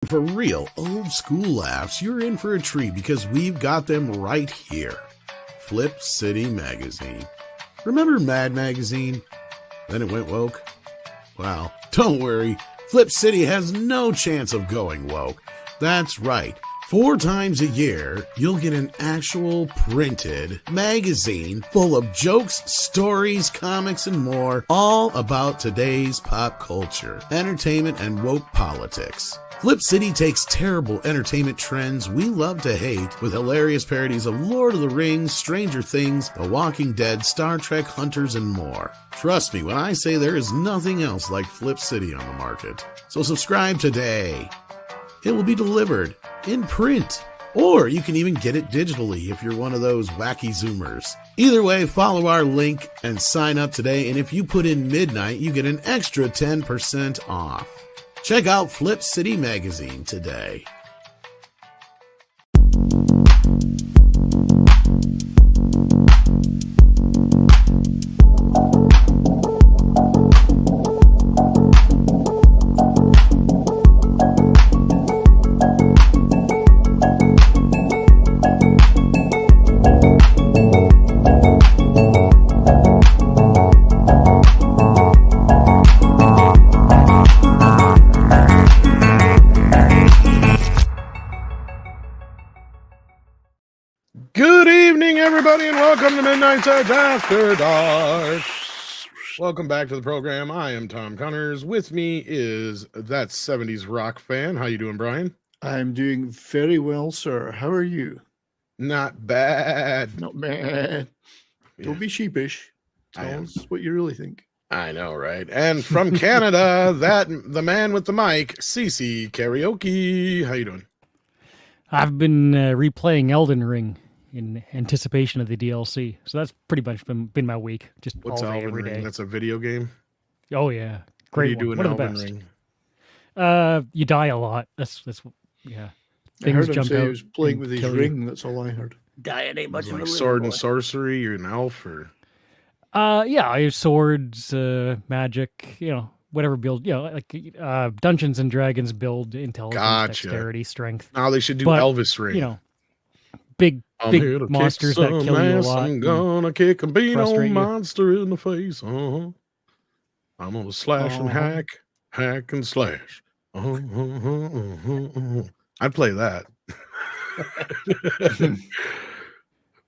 For real, old school laughs, you're in for a treat because we've got them right here. Flip City Magazine. Remember Mad Magazine? Then it went woke? Well, don't worry. Flip City has no chance of going woke. That's right. 4 times a year, you'll get an actual printed magazine full of jokes, stories, comics, and more, all about today's pop culture, entertainment, and woke politics. Flip City takes terrible entertainment trends we love to hate with hilarious parodies of Lord of the Rings, Stranger Things, The Walking Dead, Star Trek, Hunters, and more. Trust me when I say there is nothing else like Flip City on the market. So subscribe today. It will be delivered in print, or you can even get it digitally if you're one of those wacky Zoomers. Either way, follow our link and sign up today, and if you put in midnight, you get an extra 10% off. Check out Flip City Magazine today. Good evening, everybody, and welcome to Midnight SAG-AFTRA Dark. Welcome back to the program. I am Tom Connors. With me is that 70s rock fan. How you doing, Brian? I'm doing very well, sir. How are you? Not bad. Not bad. Yeah. Don't be sheepish. Tell us what you really think. I know, right? And from Canada, the man with the mic, CC Karaoke. How you doing? I've been replaying Elden Ring in anticipation of the DLC, so that's pretty much been my week. Just What's all day, Elden every Ring? day. That's a video game. Oh yeah, What do you great do one. in One of the Elden best. Ring? You die a lot. That's yeah. I heard Things him jump say out he was playing and with his kill you. ring. That's all I heard. Diet ain't much It's of a like living, sword and boy. sorcery. You're an elf, or Yeah, I use swords, magic, whatever build, like Dungeons and Dragons build intelligence, Gotcha. dexterity, strength. now they should do But, Elvis Ring. Big I'm here to monsters kick that some kill you a ass. lot. I'm and gonna kick a beano frustrate you. monster in the face. I'm gonna slash and hack and slash. I'd play that.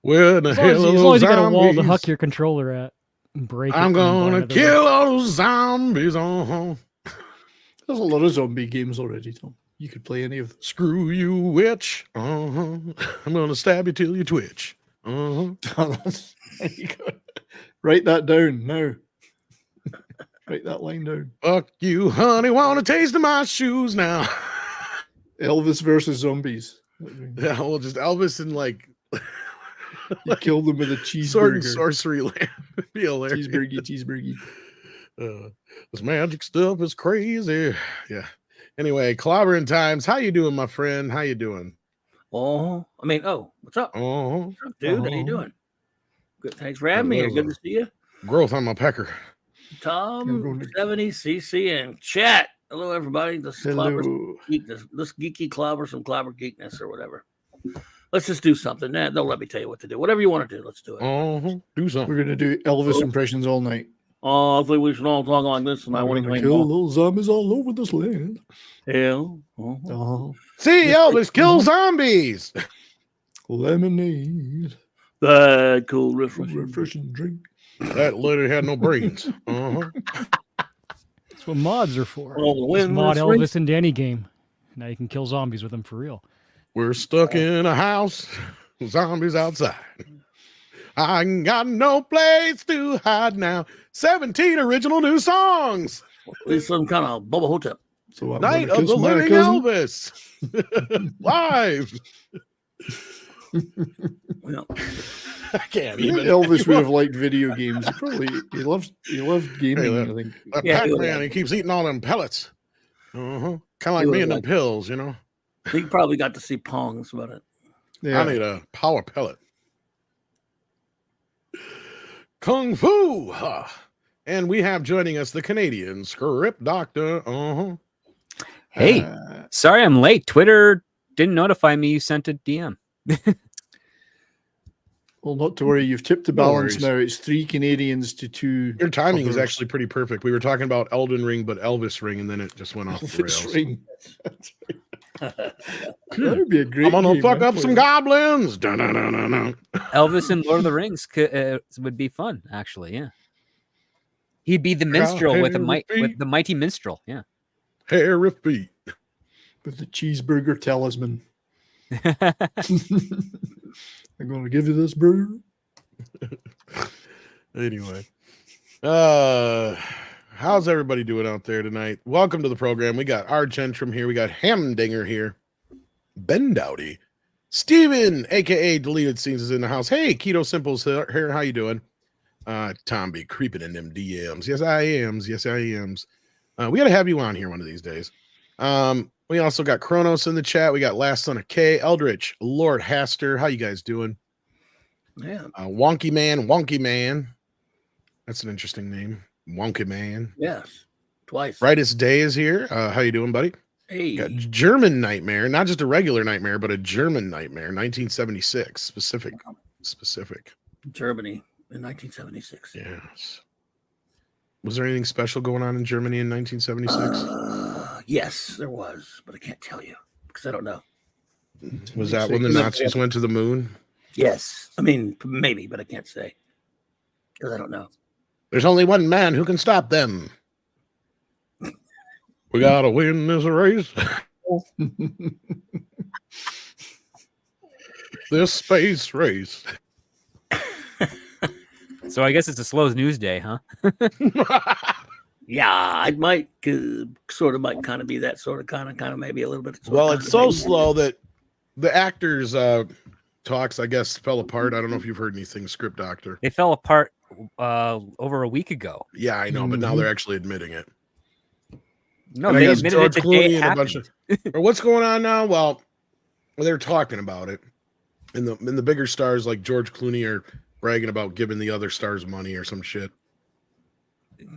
Where the As hell long as you got a wall to zombies? huck your controller at and break it. I'm and then buy gonna another kill one. all those zombies. There's a lot of zombie games already, Tom. You could play any of them. Screw you, witch. I'm gonna stab you till you twitch. There you go. Write that down now. Write that line down. Fuck you, honey. Wanna taste of my shoes now? Elvis versus zombies. Yeah, well, just Elvis and like You kill them with a sword and cheeseburger. sorcery land. Be hilarious. Cheeseburger. This magic stuff is crazy. Yeah. Anyway, clobbering times. How you doing, my friend? How you doing? Oh, what's up? Oh, What's up, dude? How you doing? Good. Thanks for having me here. Good to see you. growth on my pecker. Tom, 70, CC, and chat. Hello, everybody. This Hello. this geeky clobber, some clobber geekness or whatever. Let's just do something. Nah, don't let me tell you what to do. Whatever you want to do, let's do it. Do something. We're going to do Elvis impressions all night. Oh, I think we should all talk like this. And I We're want going to to kill little zombies all over this land. hell. See, Elvis, kill zombies. Lemonade. That cool refreshing. Refreshing drink. That lady had no brains. That's what mods are for. Oh, the Just wind mod was Elvis into any game. Now you can kill zombies with them for real. We're stuck in a house. Zombies outside. I ain't got no place to hide now. 17 original new songs. At least some kind of Bubba Hotep. So I'm Night gonna of the kiss my Living cousin. Elvis. Live. Well, I can't I think even. Elvis would have liked video games. He loved gaming, I think. That Yeah, he would Pac-Man, have. he keeps eating all them pellets. Kind of like He me would and them have. pills, you know. he probably got to see Pongs, but Yeah. I need a power pellet. Kung Fu. And we have joining us the Canadian script doctor. Hey, sorry I'm late. Twitter didn't notify me you sent a DM. Well, not to worry. You've tipped the No balance worries. now. It's 3 Canadians to 2. Your timing is others. actually pretty perfect. We were talking about Elden Ring, but Elvis Ring, and then it just went off the Elvis rails. Ring. That would be a great. I'm gonna game. fuck I'd up play some that. goblins. Dun-dun-dun-dun-dun. Elvis and Lord of the Rings would be fun, actually. Yeah, he'd be the minstrel with the mighty minstrel. Yeah. Hairy feet. With the cheeseburger talisman. I'm going to give you this burger. Anyway, how's everybody doing out there tonight? Welcome to the program. We got our Gentrum here. We got Hamdinger here. Ben Dowdy. Steven, aka Deleted Scenes, is in the house. Hey, Keto Simples here. How you doing? Tom be creeping in them DMs. Yes, I am. Yes, I am. We gotta have you on here one of these days. We also got Kronos in the chat. We got Last Son of K, Eldritch, Lord Haster. How you guys doing? Yeah. Wonky Man. That's an interesting name. Wonky Man. Yes. Twice. Brightest Day is here. How you doing, buddy? Hey. Got German Nightmare, not just a regular nightmare, but a German Nightmare, 1976, specific. Germany in 1976. Yes. Was there anything special going on in Germany in 1976? Yes, there was, but I can't tell you because I don't know. Was that when the Nazis went to the moon? Yes. I mean, maybe, but I can't say because I don't know. There's only one man who can stop them. We gotta win this race. This space race. So I guess it's a slow news day, huh? Yeah, I might might kind of be that sort of kind of maybe a little bit. Well, it's so slow that the actors' talks, I guess, fell apart. I don't know if you've heard anything, Script Doctor. They fell apart over a week ago. Yeah, I know, but now they're actually admitting it. No, and they I guess admitted George it the day Clooney it and a bunch happened. of. Or what's going on now? Well, they're talking about it, and the bigger stars like George Clooney are bragging about giving the other stars money or some shit.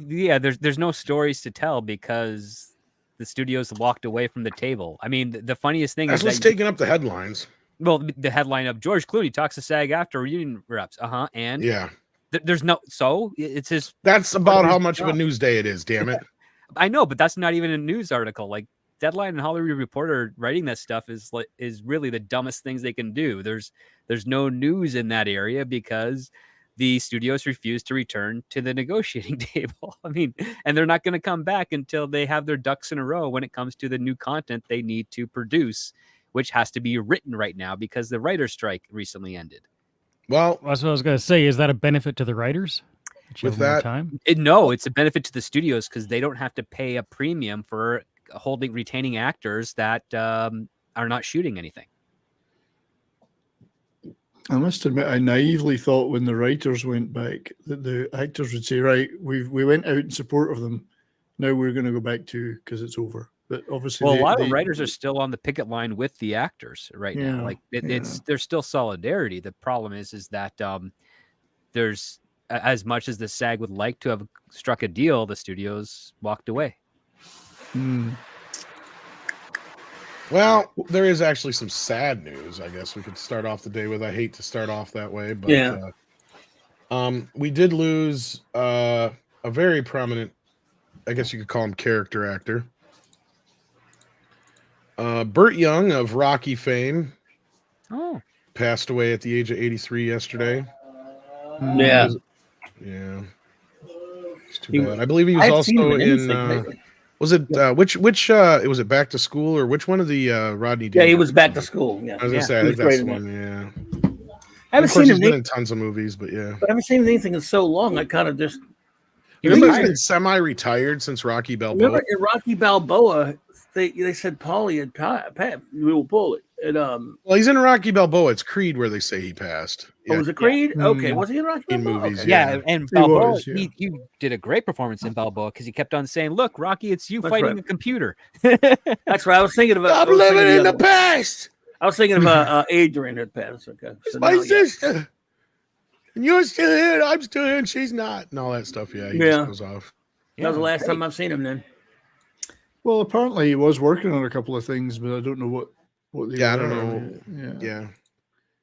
Yeah, there's no stories to tell because the studios walked away from the table. I mean, the funniest thing That's is what's taking up the headlines. Well, the headline of George Clooney talks to SAG-AFTRA reunion reps. And yeah, there's no it's his. That's about how much of a news day it is. Damn it. I know, but that's not even a news article. Like Deadline and Hollywood Reporter writing that stuff is really the dumbest things they can do. There's no news in that area because the studios refuse to return to the negotiating table. I mean, and they're not going to come back until they have their ducks in a row when it comes to the new content they need to produce, which has to be written right now because the writer's strike recently ended. Well, that's what I was going to say. Is that a benefit to the writers? With that, time? No, it's a benefit to the studios because they don't have to pay a premium for retaining actors that are not shooting anything. I must admit, I naively thought when the writers went back that the actors would say, right, we went out in support of them. Now we're going to go back to because it's over. But obviously, well, a lot of writers are still on the picket line with the actors right now. Like it's there's still solidarity. The problem is that there's as much as the SAG would like to have struck a deal, the studios walked away. Well, there is actually some sad news. I guess we could start off the day with. I hate to start off that way, but we did lose a very prominent, I guess you could call him character actor. Burt Young of Rocky fame passed away at the age of 83 yesterday. Yeah. It's too bad. I believe he was also in was it which was it Back to School or which one of the Rodney Dangerfield? Yeah, he was Back to School. Yeah. I was gonna say I think that's the one, yeah. I haven't seen him been in tons of movies, but yeah. But I haven't seen anything in so long. I kind of just I think he's been semi-retired since Rocky Balboa. Remember in Rocky Balboa, they said Paulie had passed. Paulie. And well, he's in Rocky Balboa. It's Creed where they say he passed. Oh, was it Creed? Yeah. Okay, was he in Rocky Balboa? In movies, okay. Yeah, and Balboa, he did a great performance in Balboa because he kept on saying, "Look, Rocky, it's you fighting a computer." That's right. I was thinking about. I'm living in the past. I was thinking of Adrian had passed. Okay, so my sister. And you're still here, and I'm still here, and she's not, and all that stuff. Yeah, he just goes off. That was the last time I've seen him. Then. Well, apparently he was working on a couple of things, but I don't know what they Yeah, I were. don't know. Yeah. Yeah.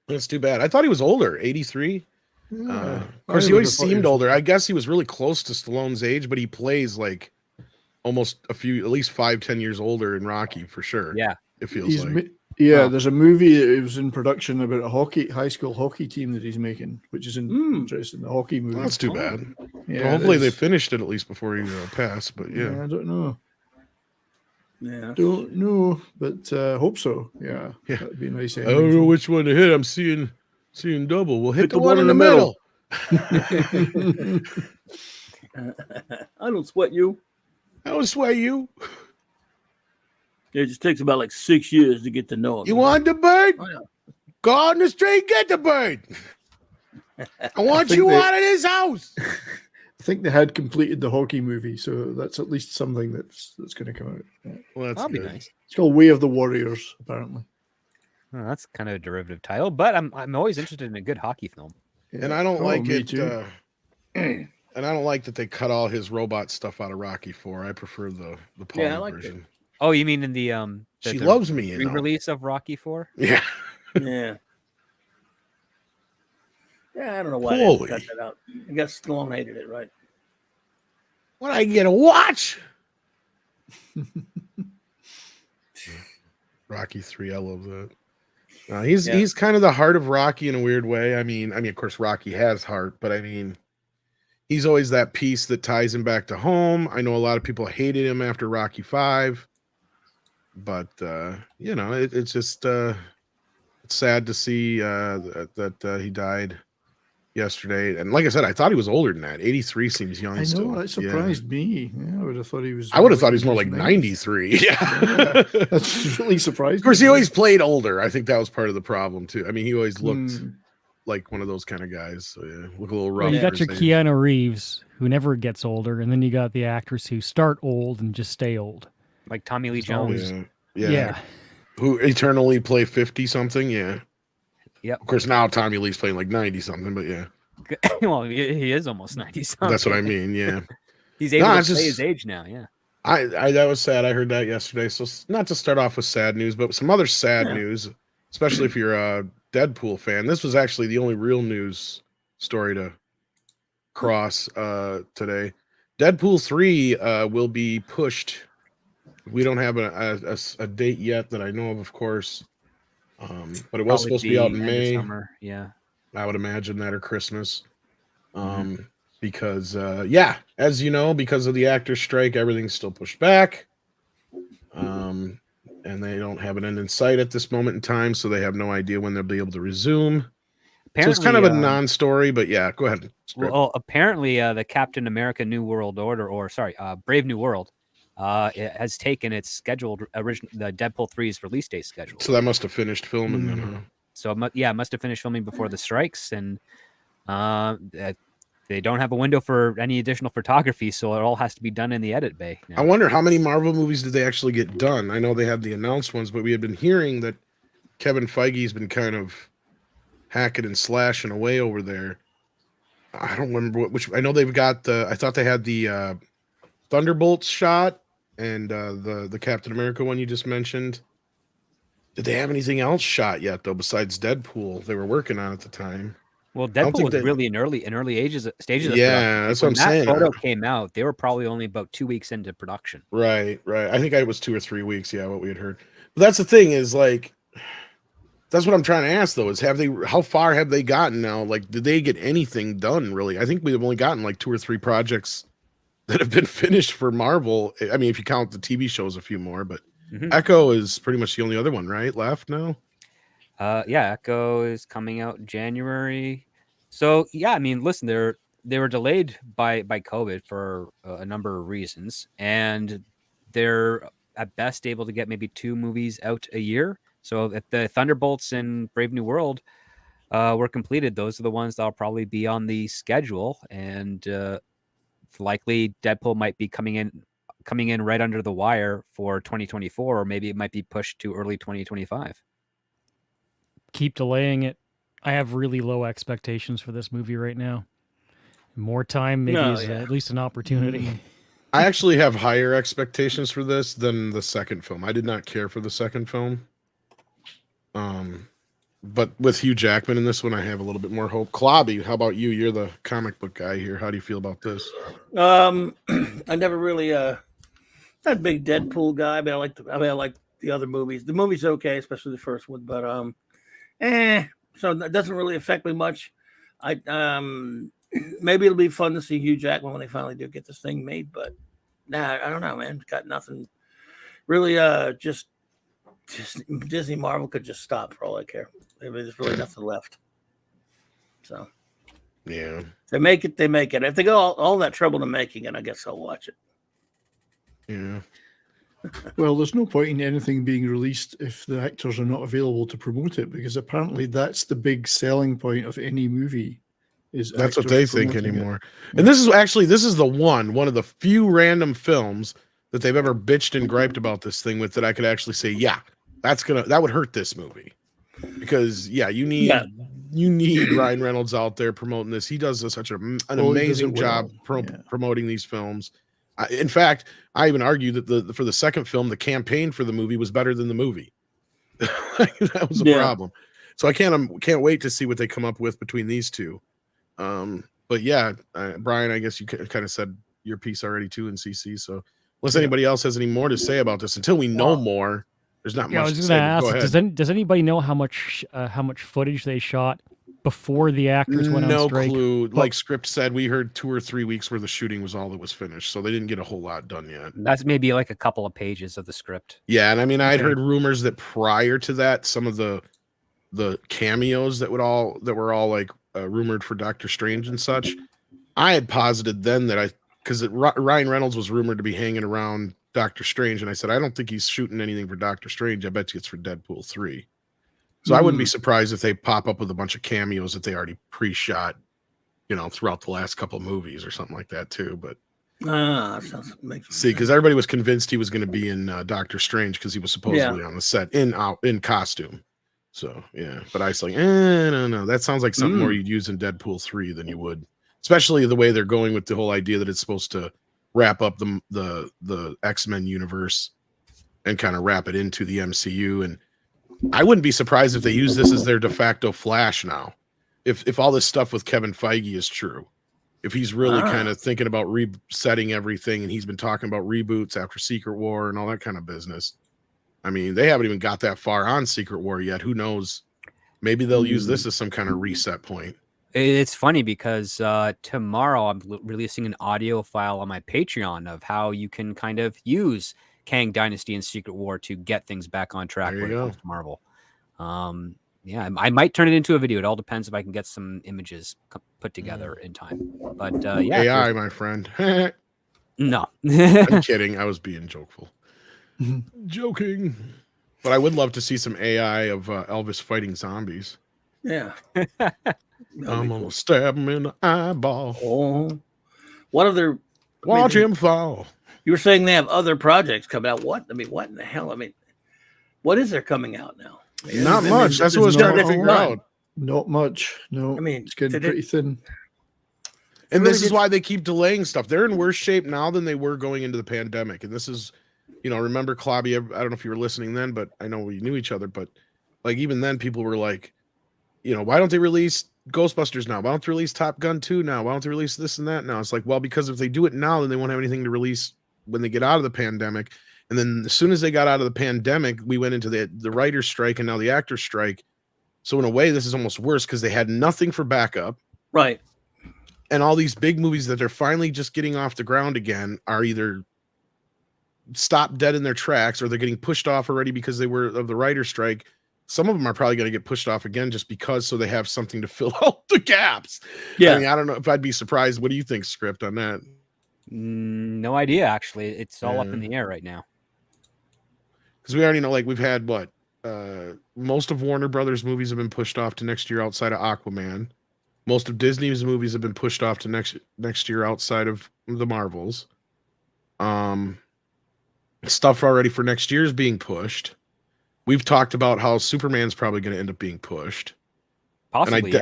That's too bad. I thought he was older, 83. Yeah. Of course, I he would always have thought he seemed was older. I guess he was really close to Stallone's age, but he plays like almost at least 5-10 years older in Rocky for sure. Yeah. It feels like. Yeah, Wow. there's a movie that was in production about a high school hockey team that he's making, which is interesting. The hockey movie. Well, that's too bad. Yeah, Well, hopefully they finished it at least before he passed. But yeah. I don't know. Yeah. Don't know, but hope so. Yeah. Yeah. That'd be a nice. I don't know which one to hit. I'm seeing double. We'll hit the one in the middle. I don't sweat you. I don't swear you. It just takes about like 6 years to get to know him. You want the bird? Oh, yeah. Go on the street, get the bird. I want you out of this house. I think they had completed the hockey movie, so that's at least something that's going to come out. Yeah. Well, that's That'll be good. nice. It's called Way of the Warriors, apparently. Oh, that's kind of a derivative title, but I'm always interested in a good hockey film. Yeah. And I don't like me it. too. And I don't like that they cut all his robot stuff out of Rocky 4. I prefer the Paulie I like version. Oh, you mean in the She loves me, you know. re-release of Rocky 4? Yeah. Yeah. Yeah, I don't know why they Holy. cut that out. I guess Stallone hated it, right? When I get a watch. Rocky 3, I love that. He's kind of the heart of Rocky in a weird way. I mean, of course, Rocky has heart, but I mean, he's always that piece that ties him back to home. I know a lot of people hated him after Rocky 5, but you know, it's just it's sad to see that he died yesterday. And like I said, I thought he was older than that. 83 seems young. I know, still. that surprised me. Yeah, I would have thought he was. I would have thought he was more like 93. Yeah. That's really surprising. Of course, he always played older. I think that was part of the problem too. I mean, he always looked Hmm. like one of those kind of guys. So yeah, look a little rough. Well, you got for your his age. Keanu Reeves, who never gets older, and then you got the actors who start old and just stay old. Like Tommy Lee It's Jones. always- Yeah. Who eternally play 50 something. Yeah. Yep. Of course, now Tommy Lee's playing like 90 something, but yeah, Well, he is almost 90 something. that's what I mean. Yeah. He's able to it's play just- his age now. Yeah. I that was sad. I heard that yesterday. So not to start off with sad news, but some other sad news, especially if you're a Deadpool fan. This was actually the only real news story to cross today. Deadpool 3 will be pushed. We don't have a date yet that I know of course. But it was Probably supposed to be out in end of May. summer. Yeah. I would imagine that, or Christmas. Because as you know, because of the actor strike, everything's still pushed back. And they don't have an end in sight at this moment in time, so they have no idea when they'll be able to resume. So it's kind of a non-story, but yeah, go ahead. Well, apparently, the Captain America New World Order, Brave New World, it has taken its scheduled the Deadpool 3's release date schedule. So that must have finished filming then, huh? So it must have finished filming before the strikes, and they don't have a window for any additional photography, so it all has to be done in the edit bay. I wonder how many Marvel movies did they actually get done? I know they had the announced ones, but we had been hearing that Kevin Feige's been kind of hacking and slashing away over there. I don't remember which. I know they've got I thought they had the Thunderbolts shot and the Captain America one you just mentioned. Did they have anything else shot yet though besides Deadpool? They were working on at the time. Well, don't Deadpool think was really in early stages of production. Yeah, that's what I'm When saying. that photo came out, they were probably only about 2 weeks into production. Right. I think it was 2 or 3 weeks. Yeah, what we had heard. But that's the thing is like, that's what I'm trying to ask though. Is how far have they gotten now? Like, did they get anything done really? I think we've only gotten like 2 or 3 projects that have been finished for Marvel. I mean, if you count the TV shows, a few more, but Echo is pretty much the only other one, right? Left now. Echo is coming out in January. So yeah, I mean, listen, they were delayed by COVID for a number of reasons, and they're at best able to get maybe 2 movies out a year. So if the Thunderbolts and Brave New World were completed, those are the ones that'll probably be on the schedule, and likely Deadpool might be coming in right under the wire for 2024, or maybe it might be pushed to early 2025. Keep delaying it. I have really low expectations for this movie right now. More time maybe is at least an opportunity. I actually have higher expectations for this than the second film. I did not care for the second film. But with Hugh Jackman in this one, I have a little bit more hope. Klobby, how about you? You're the comic book guy here. How do you feel about this? I never really not a big Deadpool guy, but I like the other movies. The movie's okay, especially the first one, but so that doesn't really affect me much. I maybe it'll be fun to see Hugh Jackman when they finally do get this thing made, but nah, I don't know, man. Got nothing really. Just Disney Marvel could just stop for all I care. I mean, there's really nothing left. So Yeah. if they make it, they make it. If they go all that trouble to making it, I guess I'll watch it. Yeah. Well, there's no point in anything being released if the actors are not available to promote it, because apparently that's the big selling point of any movie. That's what they think promoting it. anymore. And this is the one of the few random films that they've ever bitched and griped about this thing with that I could actually say, yeah, that would hurt this movie. Because you need Ryan Reynolds out there promoting this. He does such an amazing job promoting these films. In fact, I even argue that for the second film, the campaign for the movie was better than the movie. That was a problem. So I can't wait to see what they come up with between these two. But yeah, Brian, I guess you kind of said your piece already too in CC. So unless anybody else has any more to say about this, until we know more, there's not much. I was going to ask, does anybody know how much footage they shot before the actors went on strike? No clue. Like Script said, we heard 2 or 3 weeks where the shooting was all that was finished, so they didn't get a whole lot done yet. That's maybe like a couple of pages of the script. Yeah, and I mean, I'd heard rumors that prior to that, some of the cameos that were all like rumored for Doctor Strange and such, I had posited then that because Ryan Reynolds was rumored to be hanging around Doctor Strange, and I said I don't think he's shooting anything for Doctor Strange. I bet you it's for Deadpool 3. So I wouldn't be surprised if they pop up with a bunch of cameos that they already pre-shot, throughout the last couple of movies or something like that too. But because everybody was convinced he was going to be in Doctor Strange because he was supposedly on the set in costume. So yeah, but I was like, no, that sounds like something more you'd use in Deadpool 3 than you would, especially the way they're going with the whole idea that it's supposed to wrap up the X-Men universe and kind of wrap it into the MCU. And I wouldn't be surprised if they use this as their de facto Flash now. If all this stuff with Kevin Feige is true, if he's really kind of thinking about resetting everything, and he's been talking about reboots after Secret War and all that kind of business. I mean, they haven't even got that far on Secret War yet. Who knows? Maybe they'll use this as some kind of reset point. It's funny because tomorrow I'm releasing an audio file on my Patreon of how you can kind of use Kang Dynasty and Secret War to get things back on track when it comes to Marvel. Yeah, I might turn it into a video. It all depends if I can get some images put together in time. But yeah, AI, my friend. No, I'm kidding. I was being jokeful. Joking. But I would love to see some AI of Elvis fighting zombies. Yeah. I'm gonna stab him in the eyeball. Oh, one of their watch him fall. You were saying they have other projects coming out. What? I mean, what in the hell? I mean, what is there coming out now? I mean, not much. That's what I was trying to figure out. Not much. No. I mean, it's getting pretty thin. And this is why they keep delaying stuff. They're in worse shape now than they were going into the pandemic. And this is, remember Klobby, I don't know if you were listening then, but I know we knew each other. But like even then, people were like, why don't they release Ghostbusters now? Why don't they release Top Gun 2 now? Why don't they release this and that now? It's like, well, because if they do it now, then they won't have anything to release when they get out of the pandemic. And then as soon as they got out of the pandemic, we went into the writer's strike and now the actor's strike. So in a way, this is almost worse because they had nothing for backup. Right. And all these big movies that they're finally just getting off the ground again are either stopped dead in their tracks or they're getting pushed off already because they were of the writer's strike. Some of them are probably going to get pushed off again just because so they have something to fill out the gaps. Yeah. I mean, I don't know if I'd be surprised. What do you think, Script, on that? No idea, actually. It's all up in the air right now. Because we already know, like, we've had most of Warner Brothers movies have been pushed off to next year outside of Aquaman. Most of Disney's movies have been pushed off to next year outside of the Marvels. Stuff already for next year is being pushed. We've talked about how Superman's probably going to end up being pushed. Possibly,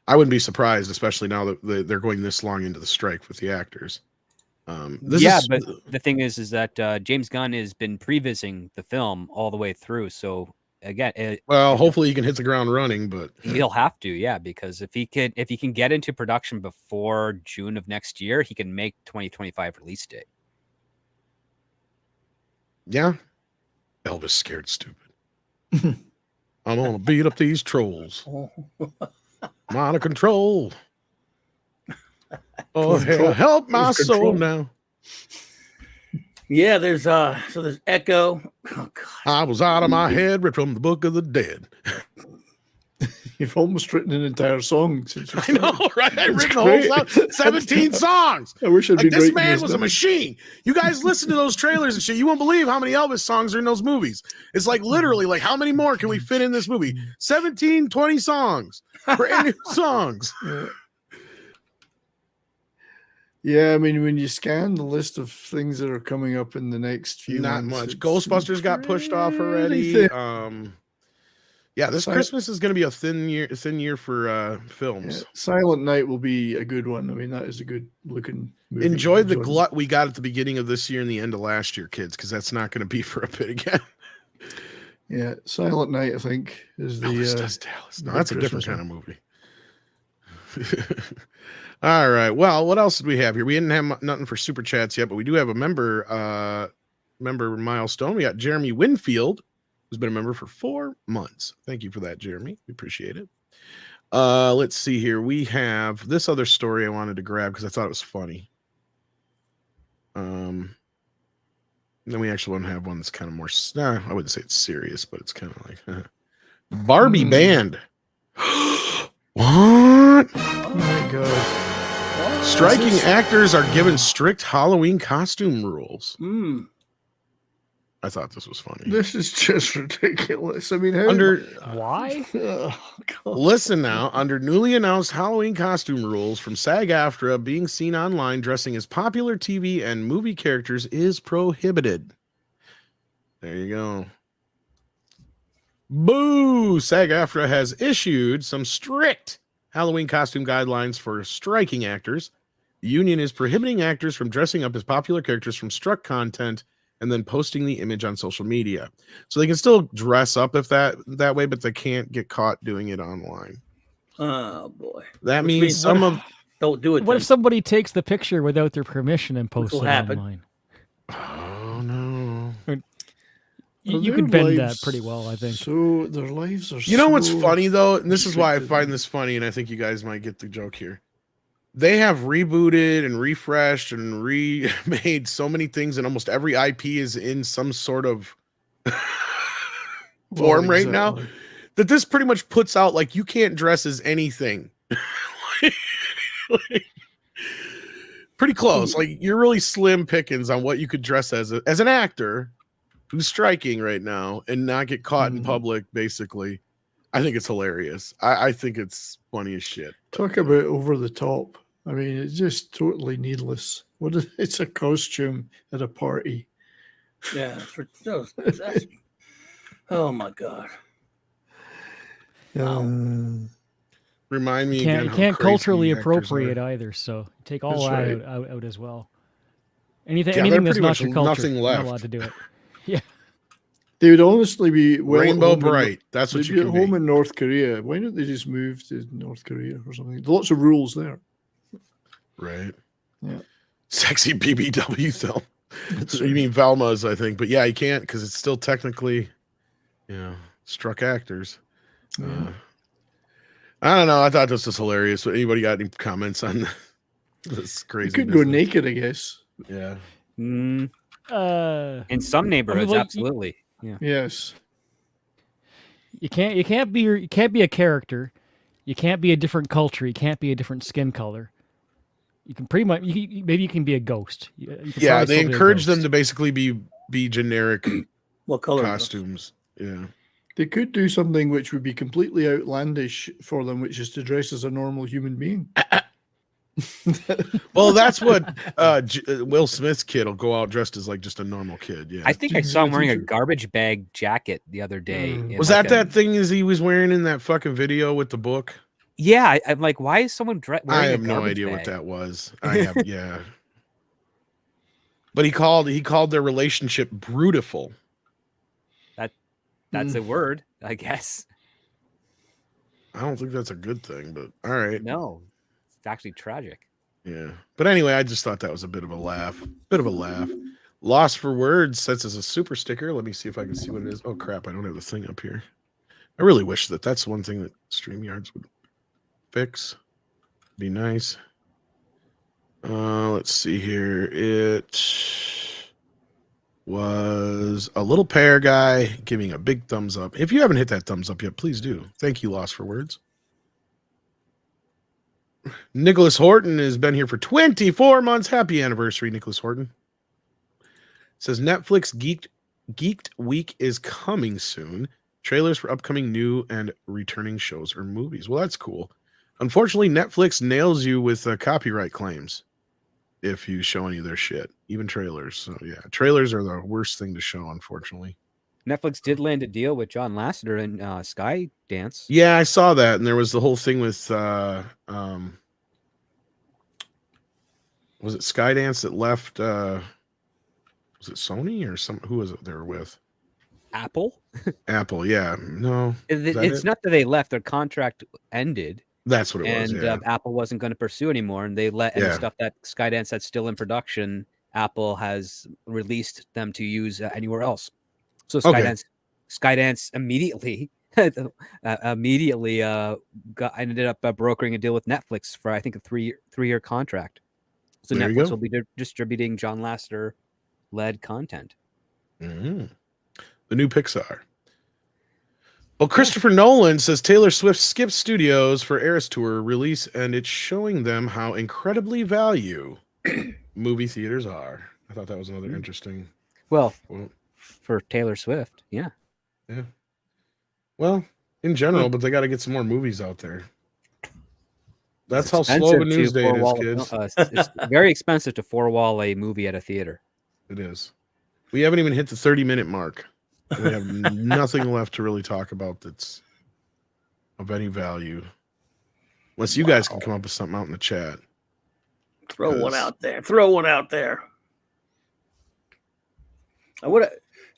I wouldn't be surprised, especially now that they're going this long into the strike with the actors. But the thing is that James Gunn has been prevising the film all the way through. So again, hopefully he can hit the ground running, but he'll have to, because if he can get into production before June of next year, he can make 2025 release date. Yeah, Elvis scared stupid. I'm gonna beat up these trolls. I'm out of control. Oh, help my soul now. Yeah, there's Echo. Oh, God. I was out of my head, ripped from the Book of the Dead. You've almost written an entire song. I know, right? I've written the whole song, 17 songs. I wish I'd like, been this man was a machine. You guys listen to those trailers and shit. You won't believe how many Elvis songs are in those movies. It's like literally like how many more can we fit in this movie? 17, 20 songs. Brand new songs. Yeah, I mean, when you scan the list of things that are coming up in the next few months, not much. Ghostbusters got pushed off already. Yeah, this Christmas is going to be a thin year for films. Yeah, Silent Night will be a good one. I mean, that is a good looking movie. Enjoy the glut we got at the beginning of this year and the end of last year, kids, because that's not going to be for a bit again. Yeah, Silent Night, I think, is the Dallas. No, that's a different kind of movie. All right. Well, what else did we have here? We didn't have nothing for super chats yet, but we do have a member milestone. We got Jeremy Winfield, who's been a member for 4 months. Thank you for that, Jeremy. We appreciate it. Let's see here. We have this other story I wanted to grab because I thought it was funny. Then we actually want to have one that's kind of more, I wouldn't say it's serious, but it's kind of like Barbie banned. What? Oh my God. Striking actors are given strict Halloween costume rules. I thought this was funny. This is just ridiculous. I mean, why? Oh, God. Listen now, under newly announced Halloween costume rules from SAG-AFTRA, being seen online dressing as popular TV and movie characters is prohibited. There you go. Boo! SAG-AFTRA has issued some strict Halloween costume guidelines for striking actors. The union is prohibiting actors from dressing up as popular characters from struck content and then posting the image on social media. So they can still dress up if that way, but they can't get caught doing it online. Oh boy. That means don't do it. What if somebody takes the picture without their permission and posts it online? Oh no. You could bend that pretty well, I think. So their lives are. You know what's funny though, and this is why I find this funny, and I think you guys might get the joke here. They have rebooted and refreshed and remade so many things, and almost every IP is in some sort of form right now. That this pretty much puts out like you can't dress as anything. Pretty close. Like you're really slim pickings on what you could dress as an actor who's striking right now and not get caught in public, basically. I think it's hilarious. I think it's funny as shit. Talk about over the top. I mean, it's just totally needless. It's a costume at a party. Yeah. Oh my God. Remind me again. You can't culturally appropriate are. either, so take all that out as well. Anything that's not your culture, nothing you're left. not allowed to do it. Yeah. They would honestly be rainbow bright. That's what you can home in North Korea. Why don't they just move to North Korea or something? There's lots of rules there. Right. Yeah. Sexy BBW film. So you mean Velma's, I think, but yeah, you can't because it's still technically, struck actors. Yeah. I don't know. I thought this was hilarious. But anybody got any comments on this crazy? You could go naked, I guess. Yeah. In some neighborhoods, absolutely. Yeah. Yes. You can't be a character. You can't be a different culture. You can't be a different skin color. You can pretty much maybe you can be a ghost. Yeah, they encourage them to basically be generic. What color costumes? Yeah. They could do something which would be completely outlandish for them, which is to dress as a normal human being. Well, that's what Will Smith's kid will go out dressed as like just a normal kid. Yeah, I think I saw him wearing a garbage bag jacket the other day. Was like that thing as he was wearing in that fucking video with the book? Yeah, I'm like, why is someone wearing I have a no garbage idea bag? what that was. I have, yeah. But he called their relationship brutiful. That's a word, I guess. I don't think that's a good thing, but all right. No, it's actually tragic. Yeah. But anyway, I just thought that was a bit of a laugh. Lost for Words sets as a super sticker. Let me see if I can see what it is. Oh, crap. I don't have the thing up here. I really wish that's one thing that StreamYards would fix. Be nice. Let's see here. It was a little pear guy giving a big thumbs up. If you haven't hit that thumbs up yet, please do. Thank you, Lost for Words. Nicholas Horton has been here for 24 months. Happy anniversary, Nicholas Horton. Says Netflix Geeked Week is coming soon. Trailers for upcoming new and returning shows or movies. Well, that's cool. Unfortunately, Netflix nails you with copyright claims if you show any of their shit, even trailers. So yeah, trailers are the worst thing to show, unfortunately. Netflix did land a deal with John Lasseter and Skydance. Yeah, I saw that, and there was the whole thing with was it Skydance that left? Was it Sony or some? Who was it they were with? Apple. Apple, yeah. No, It's not that they left; their contract ended. That's what it was. Yeah. Apple wasn't going to pursue anymore, and they let any stuff that Skydance that's still in production. Apple has released them to use anywhere else. So Skydance immediately ended up brokering a deal with Netflix for I think a three-year contract. So There Netflix will be distributing John Lasseter-led content. Mm-hmm. The new Pixar. Well, Christopher Nolan says Taylor Swift skips studios for Eras Tour release, and it's showing them how incredibly value movie theaters are. I thought that was another interesting. Well, for Taylor Swift, yeah. Well, in general, but they got to get some more movies out there. That's how slow the news day is, kids. It's very expensive to four-wall a movie at a theater. It is. We haven't even hit the 30-minute mark. We have nothing left to really talk about that's of any value. Unless you guys can come up with something out in the chat. Throw one out there.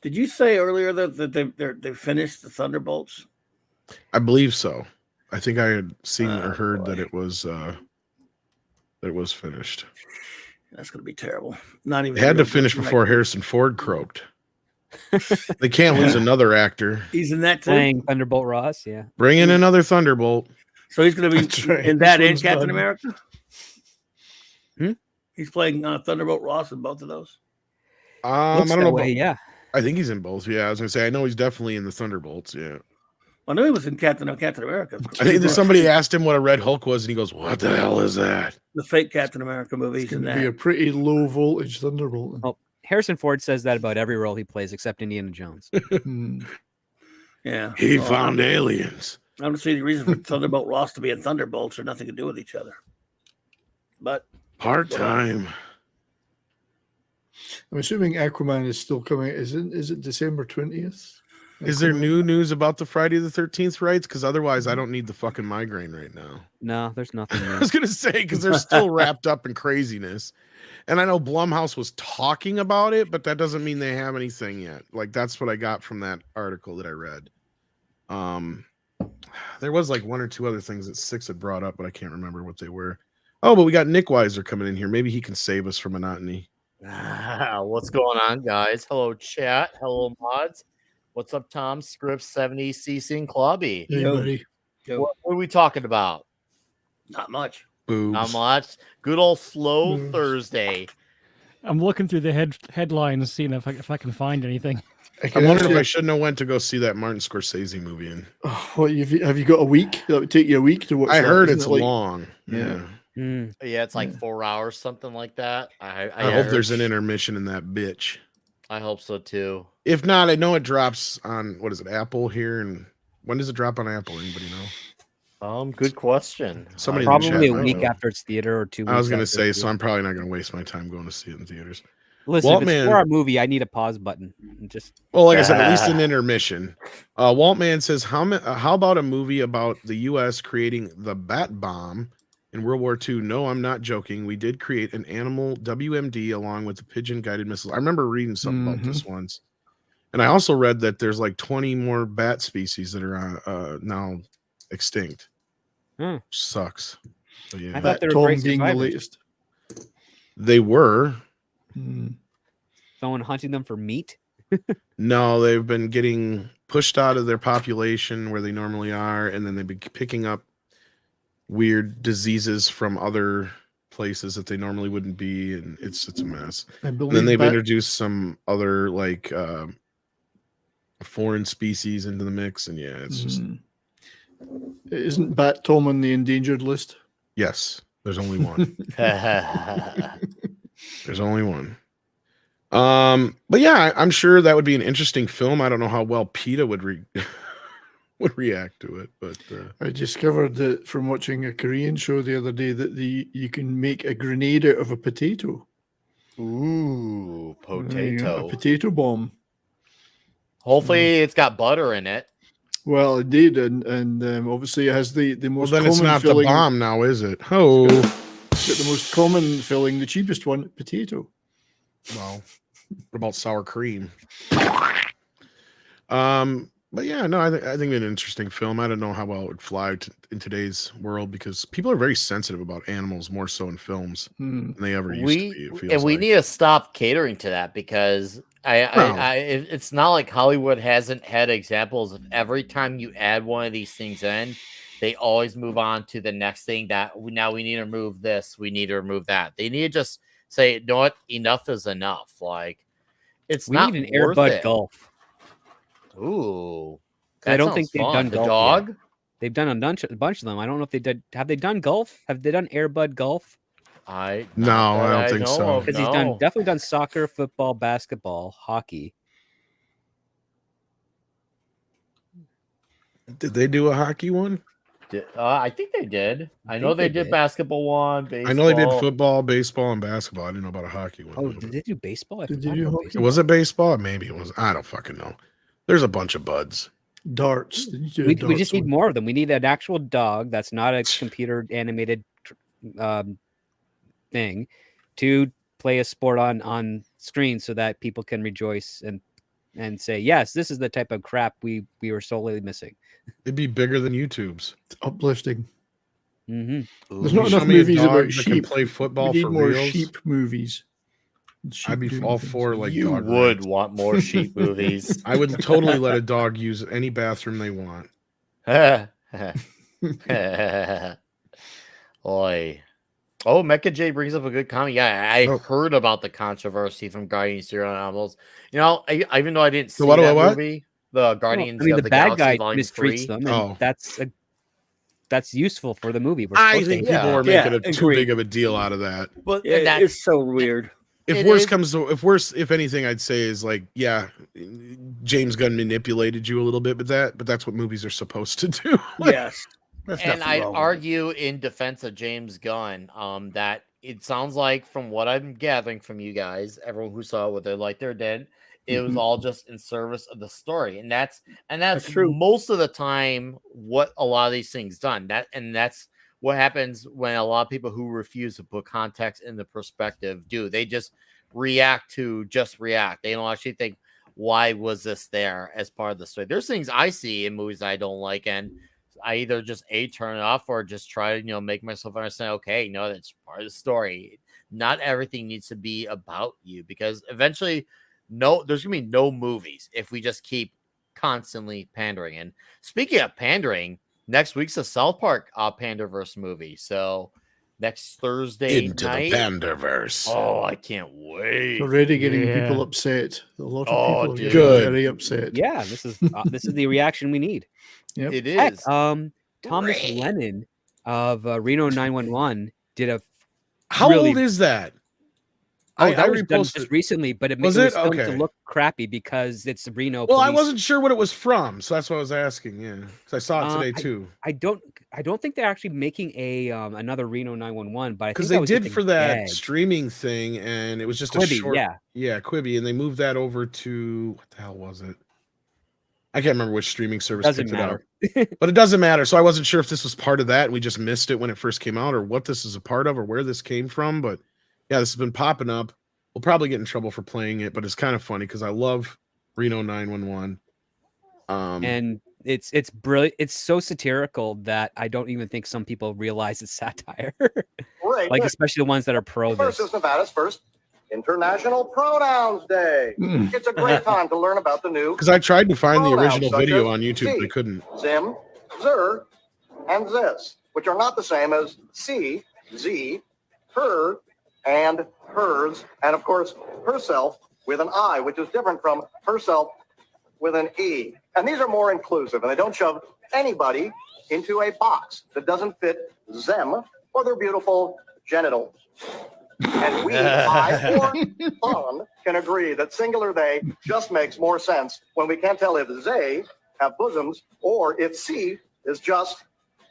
Did you say earlier that they finished the Thunderbolts? I believe so. I think I had seen or heard that it was finished. That's going to be terrible. Not even. They had to finish before Harrison Ford croaked. They can't lose another actor. He's in that too. Playing Thunderbolt Ross, yeah. Bring in another Thunderbolt. So he's going to be in that and Captain America. He's playing Thunderbolt Ross in both of those. I don't know. Yeah. I think he's in both. Yeah, I was going to say. I know he's definitely in the Thunderbolts. Yeah. I knew he was in Captain America. I think somebody asked him what a Red Hulk was, and he goes, "What the hell is that?" The fake Captain America movie. It's going to be a pretty low voltage Thunderbolt. Well, Harrison Ford says that about every role he plays except Indiana Jones. Yeah. He found aliens. I don't see any reason for Thunderbolt Ross to be in Thunderbolts or nothing to do with each other. But part-time. I'm assuming Aquaman is still coming. Is it December 20th? Is there new news about the Friday the 13th rights? Because otherwise, I don't need the fucking migraine right now. No, there's nothing. I was going to say, because they're still wrapped up in craziness. And I know Blumhouse was talking about it, but that doesn't mean they have anything yet. Like, that's what I got from that article that I read. There was like one or two other things that Six had brought up, but I can't remember what they were. Oh, but we got Nick Weiser coming in here. Maybe he can save us from monotony. What's going on, guys? Hello, chat. Hello, mods. What's up, Tom? Script 70 CC and Clubby. Hey, buddy. What are we talking about? not much. Boobs. Not much. Good old slow Thursday. I'm looking through the headlines, seeing if I can find anything. I'm wondering if I shouldn't have went to go see that Martin Scorsese movie. In. Oh, what have you got a week? That would take you a week to watch. I heard it's like, long. Yeah. Yeah, it's like 4 hours, something like that. I hope there's an intermission in that bitch. I hope so too. If not, I know it drops on what is it, Apple here, and when does it drop on Apple? Anybody know? Good question. Somebody Probably a week after it's theater or 2 weeks. I was gonna say, so I'm probably not gonna waste my time going to see it in theaters. Listen, if it's for our movie, I need a pause button. Well, like I said, at least an intermission. Waltman says, how about a movie about the U.S. creating the bat bomb in World War II. No, I'm not joking. We did create an animal WMD along with the pigeon guided missiles. I remember reading something about this once. And I also read that there's like 20 more bat species that are now extinct. Which sucks. So, yeah. I thought they were Tom great being the survivors. latest. They were. Someone hunting them for meat. No, they've been getting pushed out of their population where they normally are, and then they've been picking up weird diseases from other places that they normally wouldn't be, and it's a mess. And then they've introduced some other like foreign species into the mix, and yeah, it's just. Isn't Bat Tom on the endangered list? Yes, there's only one. There's only one. But yeah, I'm sure that would be an interesting film. I don't know how well PETA would would react to it, but I discovered that from watching a Korean show the other day that you can make a grenade out of a potato. Ooh, A potato. potato bomb. Hopefully, it's got butter in it. Well, it did, and obviously it has the well, most then common it's not filling. the bomb now, is it? Oh, It's got the most common filling, the cheapest one, potato. well, what about sour cream? But yeah, no, I think an interesting film. I don't know how well it would fly in today's world because people are very sensitive about animals more so in films than they ever used to be. It feels we like. need to stop catering to that because it's not like Hollywood hasn't had examples of every time you add one of these things in, they always move on to the next thing that now we need to remove this, we need to remove that. They need to just say, you know what, enough is enough. Like We need an Airbud Golf. Ooh, I don't think they've done the golf dog. Yet. They've done a bunch of them. I don't know if they did. Have they done golf? Have they done Airbud Golf? No, I don't think so. Because he's definitely done soccer, football, basketball, hockey. Did they do a hockey one? I think they did. I know they did basketball one. Baseball. I know they did football, baseball, and basketball. I didn't know about a hockey one. Oh, did they do baseball? Did they do hockey? Was it baseball? Maybe it was. I don't fucking know. There's a bunch of buds. Darts. We just need more of them. We need an actual dog that's not a computer animated thing to play a sport on screen so that people can rejoice and say, yes, this is the type of crap we were solely missing. It'd be bigger than YouTube's. It's uplifting. Mm-hmm. There's not enough movies about sheep. Play football we need for more reals. Sheep movies. I'd be all for like you dog would rides. want more sheep movies. I would totally let a dog use any bathroom they want. Oi. Oh, Mecha J brings up a good comment. Yeah, I heard about the controversy from Guardians of the Animals. You know, even though I didn't see that movie, the Guardians the of the bad Galaxy guy Volume mistreats 3. them, and that's useful for the movie. I think people are making too big of a deal out of that. But it's so weird. If anything, I'd say is like, yeah, James Gunn manipulated you a little bit, but that's what movies are supposed to do. Yes. And I'd argue in defense of James Gunn, that it sounds like from what I'm gathering from you guys, everyone who saw it, whether like they're dead, it was all just in service of the story, and that's true. Most of the time, what a lot of these things done. That's what happens when a lot of people who refuse to put context in the perspective do. They just react. They don't actually think, why was this there as part of the story? There's things I see in movies I don't like, and I either just turn it off or just try to make myself understand. Okay, no, that's part of the story. Not everything needs to be about you, because eventually, there's gonna be no movies if we just keep constantly pandering. And speaking of pandering, next week's a South Park Panderverse movie. So next Thursday into night, the Panderverse. Oh, I can't wait! It's already getting people upset. A lot of people are getting very upset. Yeah, this is the reaction we need. Yep. It is. Heck, Thomas Lennon of Reno 911 did a. How old is that? I was done just recently, but it was filmed to okay. look crappy because it's Reno. Well, police. I wasn't sure what it was from, so that's what I was asking. Yeah, because I saw it today too. I don't think they're actually making another Reno 911, but because they did for that streaming thing, and it was just Quibi, a short, Quibi, and they moved that over to what the hell was it? I can't remember which streaming service Doesn't picked it up. matter. But it doesn't matter. So I wasn't sure if this was part of that and we just missed it when it first came out, or what this is a part of, or where this came from. But yeah, this has been popping up. We'll probably get in trouble for playing it, but it's kind of funny because I love Reno 911. And it's brilliant. It's so satirical that I don't even think some people realize it's satire. Right. Like especially the ones that are pro First this. is Nevada's first International Pronouns Day. It's a great time to learn about the new Because I tried to find the pronouns original such video as on YouTube, but I she, couldn't. Zim, Zer, and Zis, which are not the same as C, Z, her, and hers, and of course, herself with an I, which is different from herself with an E. And these are more inclusive, and they don't shove anybody into a box that doesn't fit them or their beautiful genitals. And we, I, or on, can agree that singular they just makes more sense when we can't tell if they have bosoms or if C is just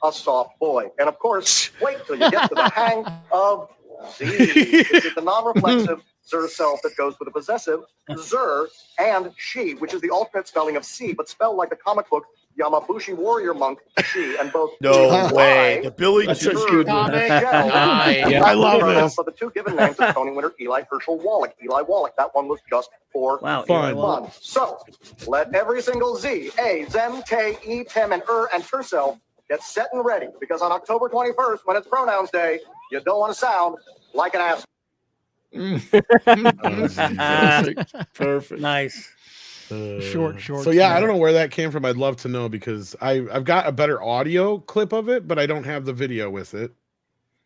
a soft boy. And of course, wait till you get to the hang of Z, which is the non-reflexive Zer self that goes with the possessive Zer and she, which is the alternate spelling of C, but spelled like the comic book Yamabushi Warrior Monk, she, and both No way. The Billy That's a Jean good one. comic. Yeah. I love this. But the two given names of Tony winner Eli Herschel Wallach. Eli Wallach, that one was just for Wow. Fun. Eli, fun. So let every single Z, A, Zem, K, E, Tim, and herself get set and ready, because on October 21st, when it's Pronouns Day, you don't want to sound like an ass. Perfect. nice. Short. So yeah, I don't know where that came from. I'd love to know because I've got a better audio clip of it, but I don't have the video with it.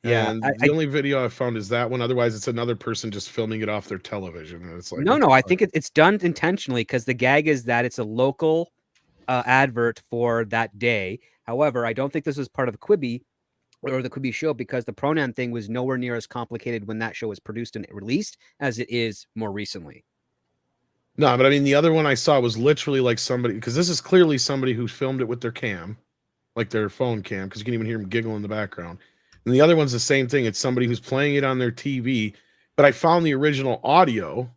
Yeah, And the only video I found is that one. Otherwise, it's another person just filming it off their television. And it's like No, I think it's done intentionally because the gag is that it's a local advert for that day. However, I don't think this was part of the Quibi or the Quibi show because the pronoun thing was nowhere near as complicated when that show was produced and released as it is more recently. No, but I mean, the other one I saw was literally like somebody, because this is clearly somebody who filmed it with their cam, like their phone cam, because you can even hear them giggle in the background. And the other one's the same thing. It's somebody who's playing it on their TV. But I found the original audio.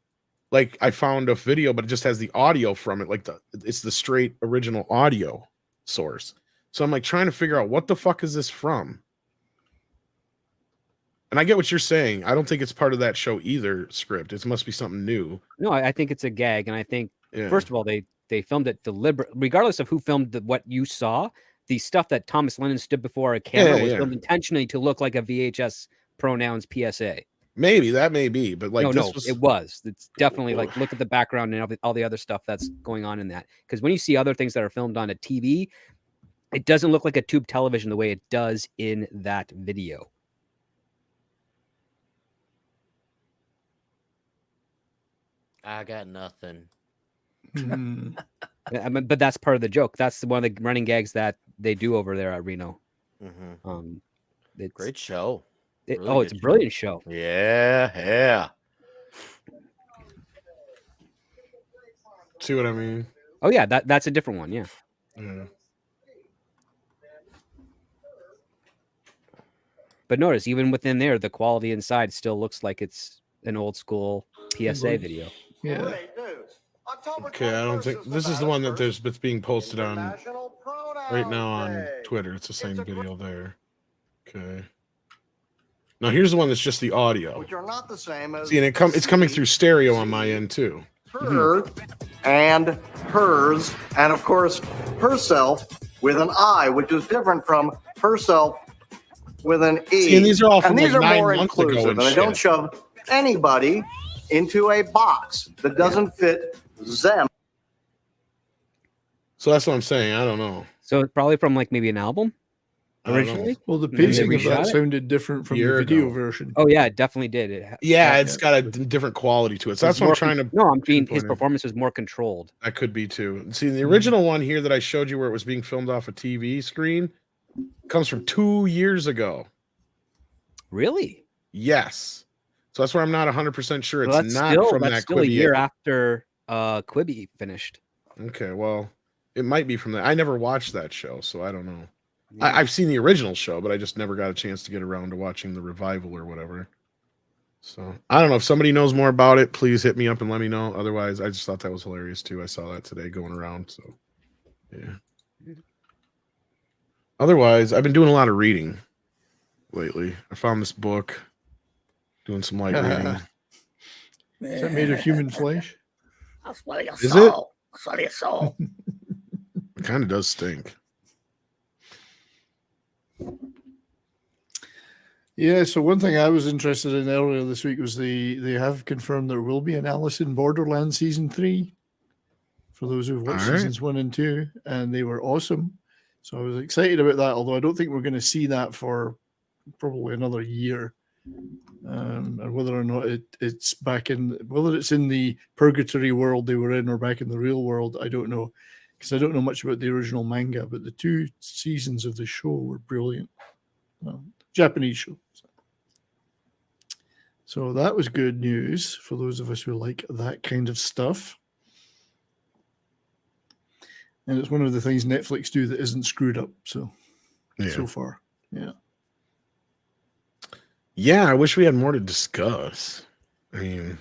Like I found a video, but it just has the audio from it. Like it's the straight original audio source. So I'm like trying to figure out what the fuck is this from? And I get what you're saying. I don't think it's part of that show either script. It must be something new. No, I think it's a gag. And I think, Yeah. first of all, they filmed it deliberate, regardless of who filmed what you saw. The stuff that Thomas Lennon stood before a camera was filmed intentionally to look like a VHS pronouns PSA. Maybe that may be, but like it was. It's definitely like look at the background and all the other stuff that's going on in that. Because when you see other things that are filmed on a TV, it doesn't look like a tube television the way it does in that video. I got nothing. I mean, but that's part of the joke. That's one of the running gags that they do over there at Reno. Great show. Really it's a brilliant show. Yeah. See what I mean? Oh yeah, that's a different one. Yeah. But notice, even within there, the quality inside still looks like it's an old school PSA video. Yeah. Okay, I don't think this is the one that's being posted on right now on Twitter. It's the same video there. Okay. Now here's the one that's just the audio. Which are not the same as See, and it's coming through stereo on my end too. her and hers, and of course herself with an I, which is different from herself with an E. See, and these are all from these like are 9 more months ago inclusive, and and they don't shit. shove anybody into a box that doesn't fit them. So that's what I'm saying. I don't know. So it's probably from like maybe an album I don't know. originally. Well, the And then they pacing of reshot that it? sounded different from the Year video ago. version. Oh yeah, it definitely did. Yeah, it's got a different quality to it. So that's what I'm trying to. No, I'm being his pinpoint it. performance was more controlled. That could be too. See, the original one here that I showed you where it was being filmed off a TV screen comes from 2 years ago. Really? Yes. So that's where I'm not 100% sure it's Well, that's not still, from that's that still a Quibi year era. after Quibi finished. Okay, well, it might be from that. I never watched that show, so I don't know. I've seen the original show, but I just never got a chance to get around to watching the revival or whatever. So I don't know if somebody knows more about it. Please hit me up and let me know. Otherwise, I just thought that was hilarious too. I saw that today going around. So Yeah. Otherwise, I've been doing a lot of reading lately. I found this book, doing some light reading. Is that made of human flesh? I'll swallow your Is soul. I'll swallow your soul. It kind of does stink. Yeah, so one thing I was interested in earlier this week was they have confirmed there will be an Alice in Borderland season 3 for those who've watched All right. seasons 1 and 2, and they were awesome. So I was excited about that, although I don't think we're going to see that for probably another year. And whether or not it's back in, whether it's in the purgatory world they were in or back in the real world, I don't know, because I don't know much about the original manga, but the 2 seasons of the show were brilliant. Japanese show. So that was good news for those of us who like that kind of stuff. And it's one of the things Netflix do that isn't screwed up. So far. Yeah. Yeah, I wish we had more to discuss. I mean,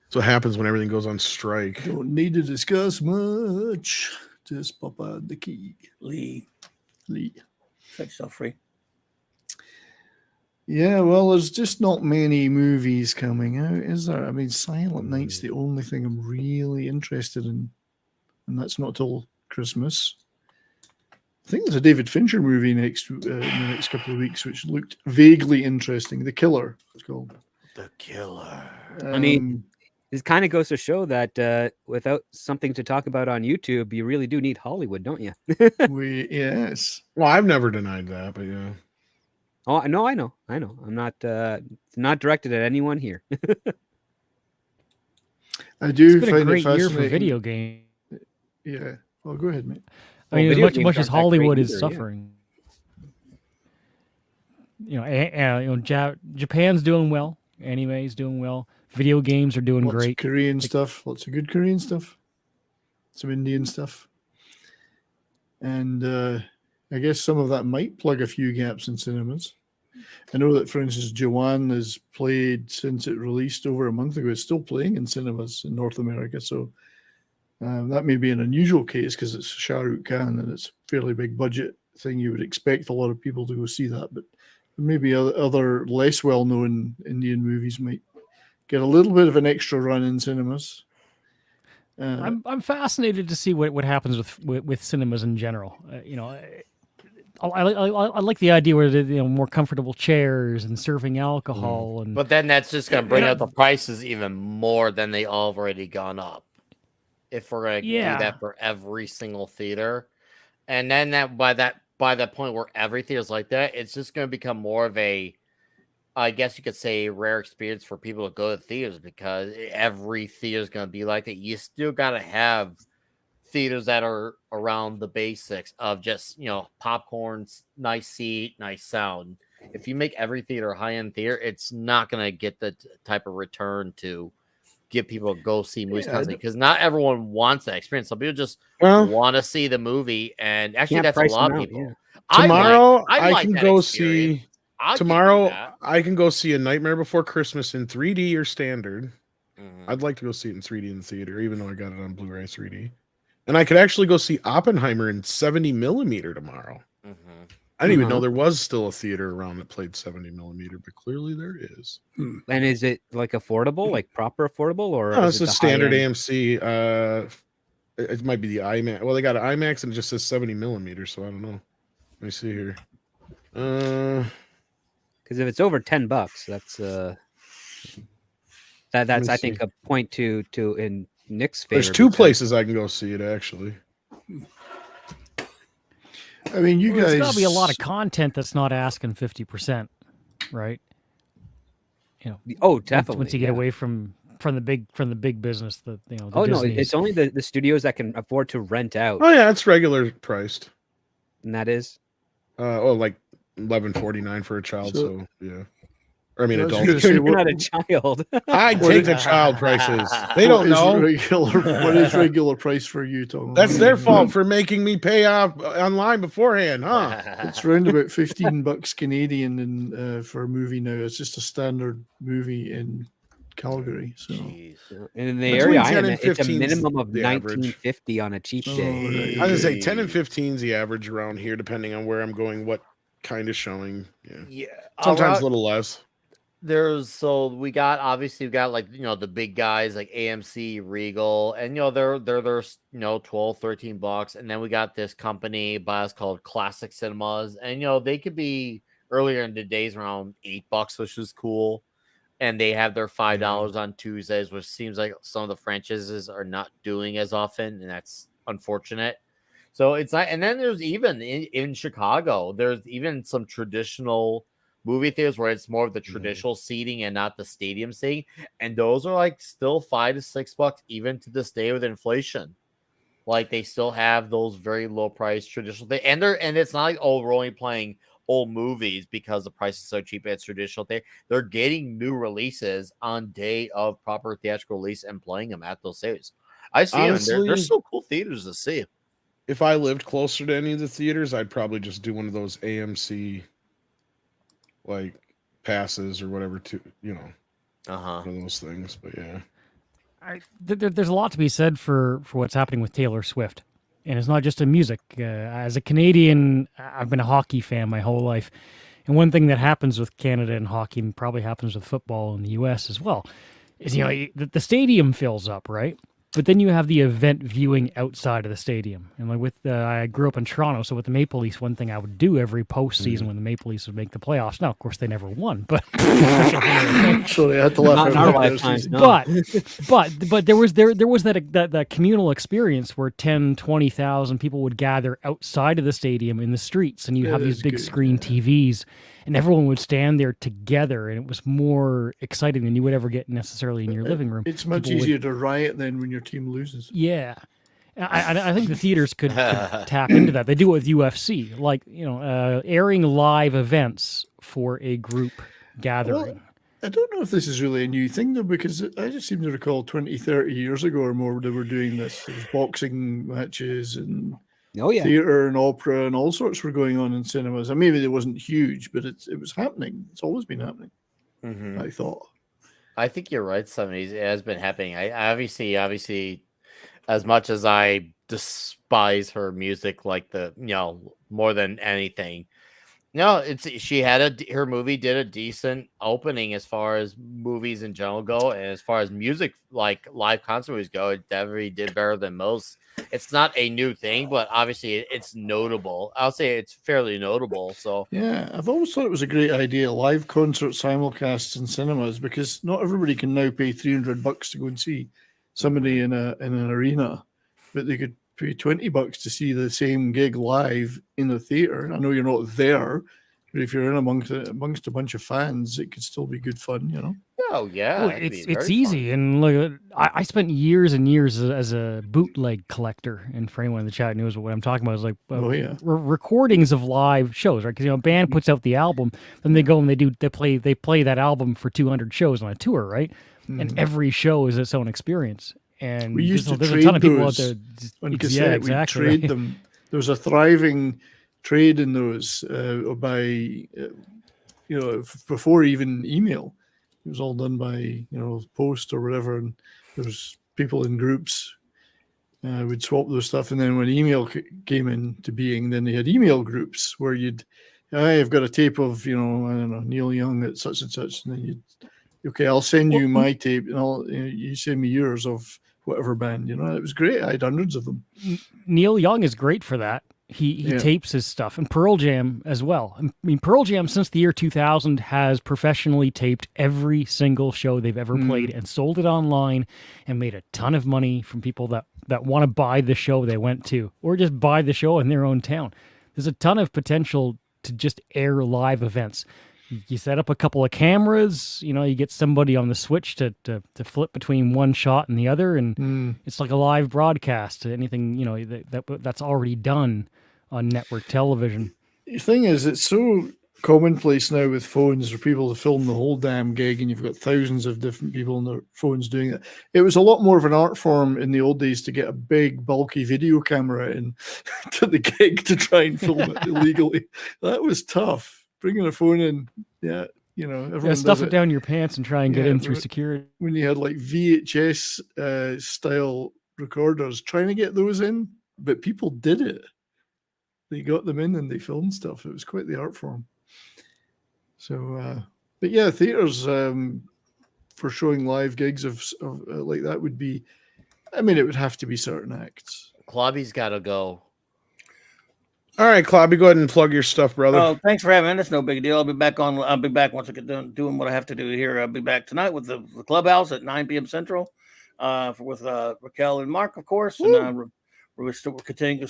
that's what happens when everything goes on strike. Don't need to discuss much. Just pop out the key. Lee. Set yourself free. Yeah, well, there's just not many movies coming out, is there? I mean, Silent Night's the only thing I'm really interested in, and that's not till Christmas. I think there's a David Fincher movie in the next couple of weeks, which looked vaguely interesting. The Killer, it's called. The Killer. I mean, it kind of goes to show that without something to talk about on YouTube, you really do need Hollywood, don't you? Yes. Well, I've never denied that, but yeah. Oh no, I know. I'm not directed at anyone here. I do It's been a find it great year for fascinating. video games. Yeah. Well, go ahead, mate. I mean, video as games much as aren't that great Hollywood is either, yeah. suffering, Japan's doing well. Anime's doing well. Video games are doing Lots great. of Korean stuff. Lots of good Korean stuff. Some Indian stuff. And I guess some of that might plug a few gaps in cinemas. I know that, for instance, Jawan has played since it released over a month ago. It's still playing in cinemas in North America. So that may be an unusual case because it's Shah Rukh Khan and it's a fairly big budget thing. You would expect a lot of people to go see that. But maybe other less well-known Indian movies might get a little bit of an extra run in cinemas. I'm fascinated to see what happens with cinemas in general. I like the idea where more comfortable chairs and serving alcohol and. But then that's just going to bring up the prices even more than they already gone up. If we're going to do that for every single theater, and then by that point where every theater's like that, it's just going to become more of a, I guess you could say, rare experience for people to go to theaters because every theater is going to be like that. You still got to have theaters that are around the basics of just, popcorn, nice seat, nice sound. If you make every theater a high-end theater, it's not going to get the type of return to get people to go see movies constantly because not everyone wants that experience. Some people just want to see the movie, and actually that's a lot of people. Yeah. Tomorrow I can that go experience. see. Tomorrow I can go see A Nightmare Before Christmas in 3D or standard. I'd like to go see it in 3D in the theater, even though I got it on Blu-ray 3D. And I could actually go see Oppenheimer in 70 millimeter tomorrow. I didn't even know there was still a theater around that played 70 millimeter, but clearly there is. And is it like affordable, like proper affordable, or No, is it's it a standard AMC. It might be the IMAX. Well, they got an IMAX and it just says 70 millimeter, so I don't know. Let me see here. Because if it's over $10, that's I think a point to in Nick's favor. There's two places I can go see it actually. I mean, you guys. There's got to be a lot of content that's not asking 50%, right? Oh, definitely. Once you get away from the big business, the no, Disneys. it's only the studios that can afford to rent out. Oh yeah, it's regular priced. And that is like $11.49 for a child. So yeah. Or, I mean, adult. You're not a child. I take the child prices. They don't know. What is regular price for you, Tom? That's their fault for making me pay off online beforehand, huh? It's around about $15 Canadian for a movie now. It's just a standard movie in Calgary. So Jeez. And in the Between area I 10 am and at, it's a 15 's minimum of the average. $19.50 on a cheap Oh, day. right. I was gonna say 10 and 15 is the average around here, depending on where I'm going, what kind of showing. Yeah, Yeah. sometimes a little less. We got like the big guys like AMC, Regal, and they're 12, $13, and then we got this company by us called Classic Cinemas, and they could be earlier in the days around $8, which is cool, and they have their $5 on Tuesdays, which seems like some of the franchises are not doing as often, and that's unfortunate. So it's not, and then there's even in Chicago, there's even some traditional movie theaters where it's more of the traditional seating and not the stadium seating, and those are like still $5 to $6 even to this day with inflation. Like they still have those very low price traditional thing, and it's not like we're only playing old movies because the price is so cheap. It's traditional thing. They're getting new releases on day of proper theatrical release and playing them at those theaters. I see them. They're so cool theaters to see. If I lived closer to any of the theaters, I'd probably just do one of those AMC like passes or whatever to one of those things. But yeah, there's a lot to be said for what's happening with Taylor Swift, and it's not just in music. As a Canadian, I've been a hockey fan my whole life, and one thing that happens with Canada and hockey, and probably happens with football in the U.S. as well, is the stadium fills up, right? But then you have the event viewing outside of the stadium. And like I grew up in Toronto, so with the Maple Leafs, one thing I would do every postseason when the Maple Leafs would make the playoffs. Now, of course, they never won, but sorry, I had to laugh. Not in our lifetimes, no. But there was that communal experience where 10, 20,000 people would gather outside of the stadium in the streets, and you have these big screen TVs, and everyone would stand there together, and it was more exciting than you would ever get necessarily in your living room. It's much easier to riot than when your team loses. Yeah. I think the theaters could tap into that. They do it with UFC, like, airing live events for a group gathering. Well, I don't know if this is really a new thing, though, because I just seem to recall 20, 30 years ago or more, they were doing this. There was boxing matches and theater and opera and all sorts were going on in cinemas. And maybe it wasn't huge, but it was happening. It's always been happening, I thought. I think you're right, 70s. It has been happening. I obviously, as much as I despise her music, like more than anything, her movie did a decent opening as far as movies in general go, and as far as music, like live concert movies go, it definitely did better than most. It's not a new thing, but obviously it's notable. I'll say it's fairly notable. So yeah, I've always thought it was a great idea, live concert simulcasts in cinemas, because not everybody can now pay $300 to go and see somebody in an arena, but they could pay $20 to see the same gig live in the theater. I know you're not there, but if you're in amongst a bunch of fans, it could still be good fun, Oh yeah, well, it's easy. And look, I spent years and years as a bootleg collector, and for anyone in the chat knows what I'm talking about, is like recordings of live shows, right? Because a band puts out the album, then they go and they play that album for 200 shows on a tour, right? And every show is its own experience. And we used there's to a trade ton of people out those there. on cassette. Exactly. We trade them. There was a thriving trade in those by before even email. It was all done by post or whatever, and there was people in groups would swap those stuff. And then when email came into being, then they had email groups where I've got a tape of I don't know, Neil Young at such and such, and then okay, I'll send you my tape, and you send me yours of whatever band. It was great. I had hundreds of them. Neil Young is great for that. He tapes his stuff, and Pearl Jam as well. I mean, Pearl Jam since the year 2000 has professionally taped every single show they've ever played and sold it online, and made a ton of money from people that want to buy the show they went to, or just buy the show in their own town. There's a ton of potential to just air live events. You set up a couple of cameras, you get somebody on the switch to flip between one shot and the other, and it's like a live broadcast. Anything that's already done on network television. The thing is, it's so commonplace now with phones for people to film the whole damn gig, and you've got thousands of different people on their phones doing it. It was a lot more of an art form in the old days to get a big, bulky video camera in to the gig to try and film it illegally. That was tough. Bringing a phone in, You know, everyone Yeah, does stuff it down your pants and try and get Yeah, in through but- security. when you had like VHS style recorders, trying to get those in, but people did it. They got them in and they filmed stuff. It was quite the art form. So, but yeah, theaters for showing live gigs of like that would be. I mean, it would have to be certain acts. Clobby's got to go. All right, Clobby, go ahead and plug your stuff, brother. Oh, thanks for having me. That's no big deal. I'll be back once I get done doing what I have to do here. I'll be back tonight with the Clubhouse at 9 p.m. Central, with Raquel and Mark, of course. Woo! And we're continuing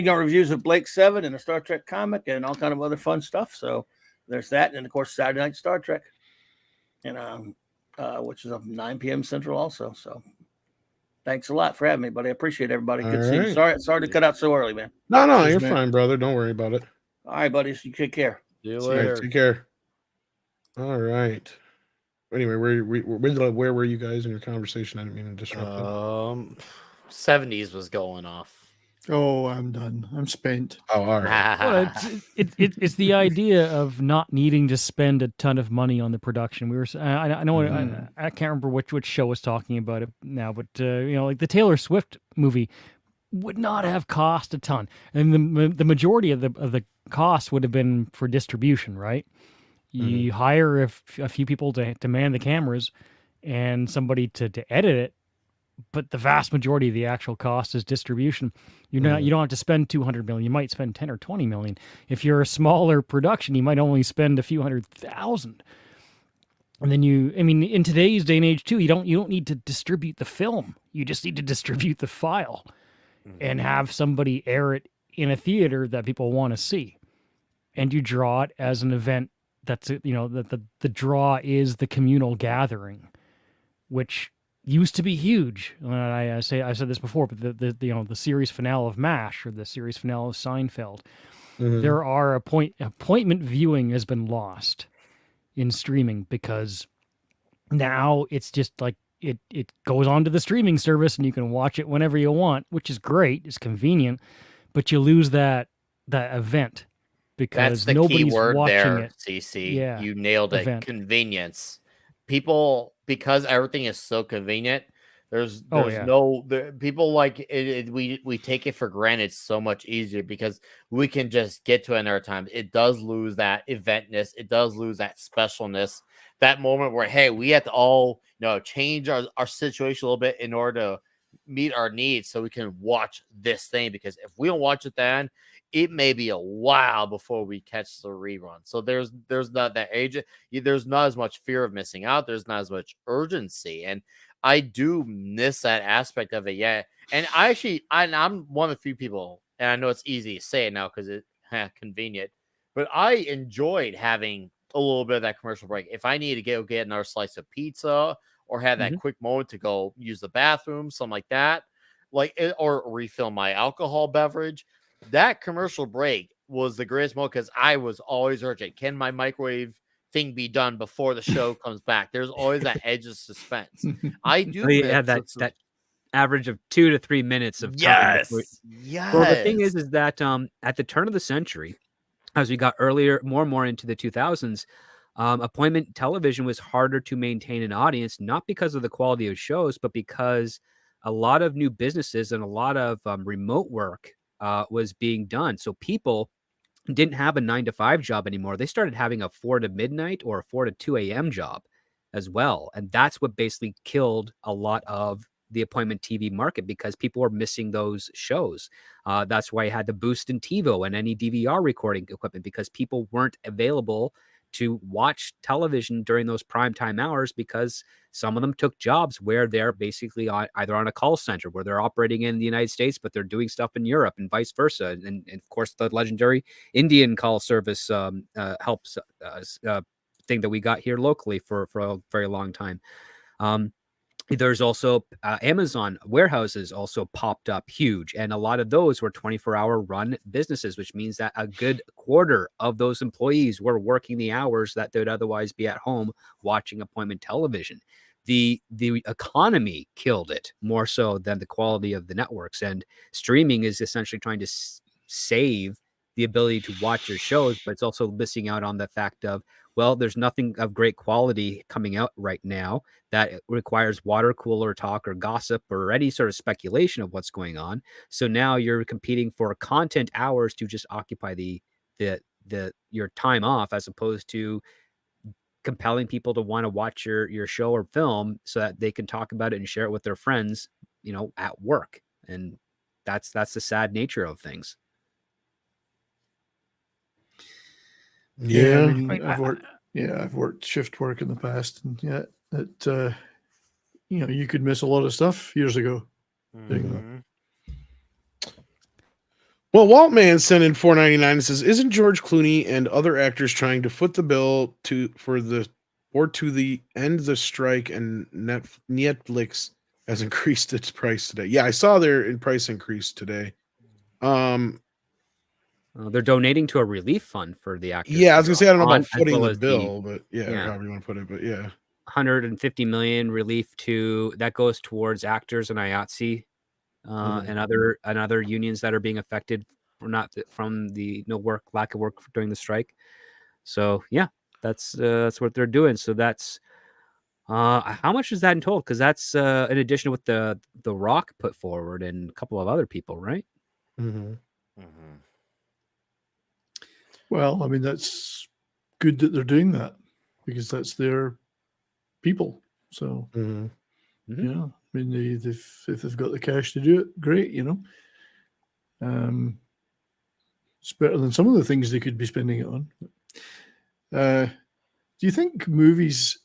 our reviews of Blake 7 and the Star Trek comic and all kind of other fun stuff. So there's that, and of course Saturday Night Star Trek, and which is up 9 p.m. Central also. So. Thanks a lot for having me, buddy. I appreciate everybody. Good to see you. Sorry to cut out so early, man. No, you're fine, brother. Don't worry about it. All right, buddies. You take care. See you later. Right, take care. All right. Anyway, where were you guys in your conversation? I didn't mean to disrupt it. 70s was going off. Oh, I'm done. I'm spent. Oh, all right. Well, it's the idea of not needing to spend a ton of money on the production. We were, I know, I can't remember which show was talking about it now, but you know, like the Taylor Swift movie would not have cost a ton, and the majority of the cost would have been for distribution, right? You hire a few people to man the cameras and somebody to edit it. But the vast majority of the actual cost is distribution. You don't have to spend 200 million. You might spend 10 or 20 million. If you're a smaller production, you might only spend a few $100,000. And then in today's day and age too, you don't need to distribute the film. You just need to distribute the file and have somebody air it in a theater that people want to see. And you draw it as an event that's, you know, the draw is the communal gathering, which used to be huge. I've said this before, but the series finale of MASH or the series finale of Seinfeld, there are appointment viewing has been lost in streaming because now it's just like it goes onto the streaming service and you can watch it whenever you want, which is great, it's convenient, but you lose that event because that's the nobody's key word watching there, it. CC. Yeah, you nailed it. event. Convenience. People, because everything is so convenient, there's people like it, we take it for granted so much easier because we can just get to it in our time. It does lose that eventness. It does lose that specialness. That moment where, hey, we have to all change our situation a little bit in order to meet our needs so we can watch this thing, because if we don't watch it then it may be a while before we catch the rerun. So there's not that age. There's not as much fear of missing out. There's not as much urgency. And I do miss that aspect of it. Yeah. And I'm one of the few people, and I know it's easy to say it now because it's convenient, but I enjoyed having a little bit of that commercial break. If I need to get another slice of pizza or have that quick moment to go use the bathroom, something like that, or refill my alcohol beverage, that commercial break was the greatest moment because I was always urgent. Can my microwave thing be done before the show comes back? There's always that edge of suspense. I do. Yeah, that average of 2 to 3 minutes of time. Yes. Well, the thing is that at the turn of the century, as we got more and more into the 2000s, appointment television was harder to maintain an audience, not because of the quality of shows, but because a lot of new businesses and a lot of remote work was being done. So people didn't have a 9-to-5 job anymore. They started having a 4 to midnight or a 4 to 2 a.m. job as well. And that's what basically killed a lot of the appointment TV market because people were missing those shows. That's why I had the boost in TiVo and any DVR recording equipment because people weren't available to watch television during those primetime hours because some of them took jobs where they're basically either on a call center where they're operating in the United States, but they're doing stuff in Europe and vice versa. And of course, the legendary Indian call service helps thing that we got here locally for a very long time. There's also Amazon warehouses also popped up huge. And a lot of those were 24-hour run businesses, which means that a good quarter of those employees were working the hours that they'd otherwise be at home watching appointment television. The economy killed it more so than the quality of the networks. And streaming is essentially trying to save the ability to watch your shows, but it's also missing out on the fact of Well, there's nothing of great quality coming out right now that requires water cooler talk or gossip or any sort of speculation of what's going on. So now you're competing for content hours to just occupy the your time off, as opposed to compelling people to want to watch your show or film so that they can talk about it and share it with their friends, at work. And that's the sad nature of things. Yeah. I mean, I've worked shift work in the past, and you could miss a lot of stuff years ago doing that. Well, Waltman sent in $4.99 and says, "Isn't George Clooney and other actors trying to foot the bill to the end the strike, and Netflix has increased its price today?" Yeah, I saw their price increase today. They're donating to a relief fund for the actors. Yeah, I was gonna say I don't know about footing well the as bill, but however you want to put it, but yeah. 150 million relief that goes towards actors and IATSE and other unions that are being affected from the lack of work during the strike. So yeah, that's what they're doing. So that's how much is that in total? Because that's in addition to what the Rock put forward and a couple of other people, right? Mm-hmm. Mm-hmm. Well, I mean, that's good that they're doing that, because that's their people. So, Mm-hmm. yeah, I mean, if they've got the cash to do it, great, It's better than some of the things they could be spending it on. Do you think movies,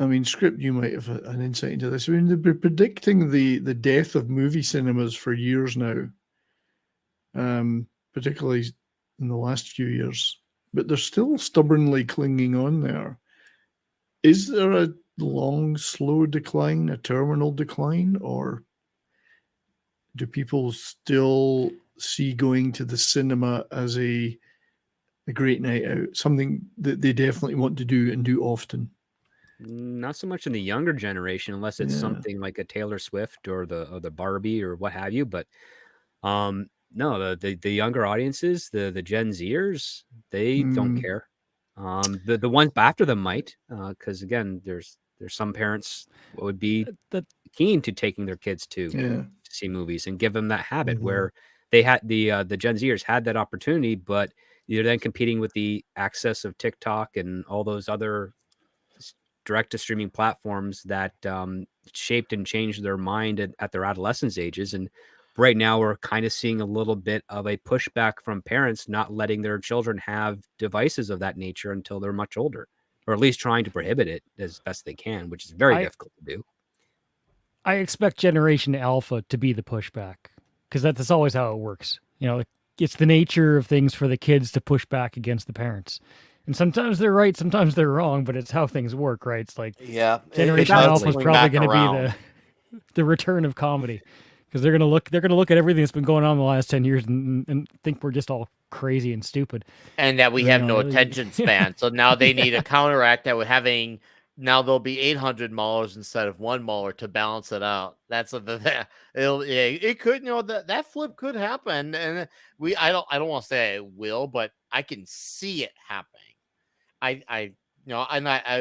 I mean, Script, you might have an insight into this. I mean, they've been predicting the death of movie cinemas for years now, particularly in the last few years, but they're still stubbornly clinging on there. Is there a long, slow decline, a terminal decline, or do people still see going to the cinema as a great night out, something that they definitely want to do and do often? Not so much in the younger generation, unless it's something like a Taylor Swift or the Barbie or what have you. But no, the younger audiences, the Gen Zers, they don't care. The ones after them might, because again, there's some parents would be keen to taking their kids to see movies and give them that habit where they had the Gen Zers had that opportunity, but you're then competing with the access of TikTok and all those other direct to streaming platforms that shaped and changed their mind at their adolescence ages. And right now we're kind of seeing a little bit of a pushback from parents not letting their children have devices of that nature until they're much older, or at least trying to prohibit it as best they can, which is very difficult to do. I expect Generation Alpha to be the pushback, because that's always how it works. It's the nature of things for the kids to push back against the parents. And sometimes they're right, sometimes they're wrong, but it's how things work, right? It's like Generation Alpha is probably going to be the return of comedy, because they're going to look at everything that's been going on in the last 10 years and think we're just all crazy and stupid, and that we have no attention span. So now they need to counteract that with having. Now there'll be 800 maulers instead of one mauler to balance it out. That's it could, that flip could happen, and I don't want to say it will, but I can see it happening. I'd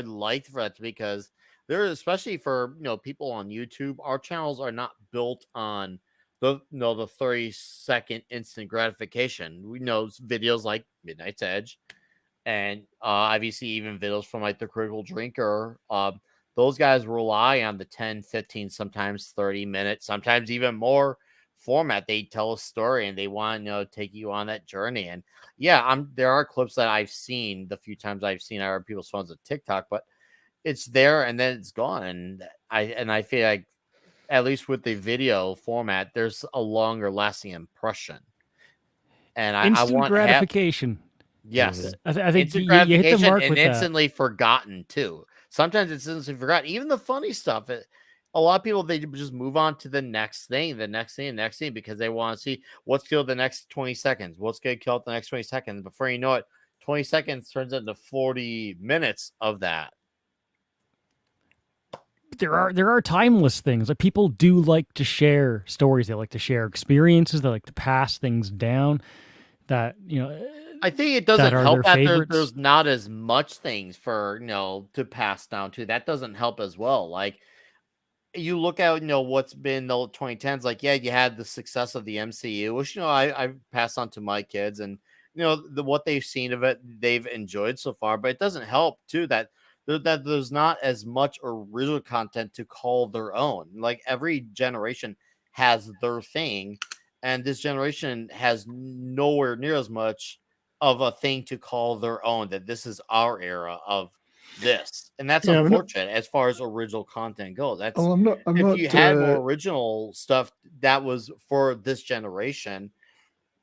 like for that, because there, especially for people on YouTube, our channels are not built on the 30-second instant gratification. We know videos like Midnight's Edge, and obviously even videos from like the Critical Drinker. Those guys rely on the 10, 15, sometimes 30 minutes, sometimes even more format. They tell a story and they want to take you on that journey. And there are clips that I've seen the few times I've seen on people's phones of TikTok, but it's there and then it's gone. And I feel like, at least with the video format, there's a longer lasting impression. And I want gratification. Yes, I think you hit the mark and with instantly forgotten too. Sometimes it's instantly forgotten. Even the funny stuff. A lot of people, they just move on to the next thing, because they want to see what's killed the next 20 seconds. What's going to kill the next 20 seconds? Before you know it, 20 seconds turns into 40 minutes of that. There are timeless things. Like, people do like to share stories. They like to share experiences. They like to pass things down. That I think it doesn't are help their that favorites. there's not as much things for to pass down to. That doesn't help as well. Like you look at what's been the 2010s. Like you had the success of the MCU, which I passed on to my kids, and what they've seen of it, they've enjoyed so far. But it doesn't help too that there's not as much original content to call their own. Like every generation has their thing, and this generation has nowhere near as much of a thing to call their own, that this is our era of this. And that's unfortunate as far as original content goes. That's if you had more original stuff that was for this generation,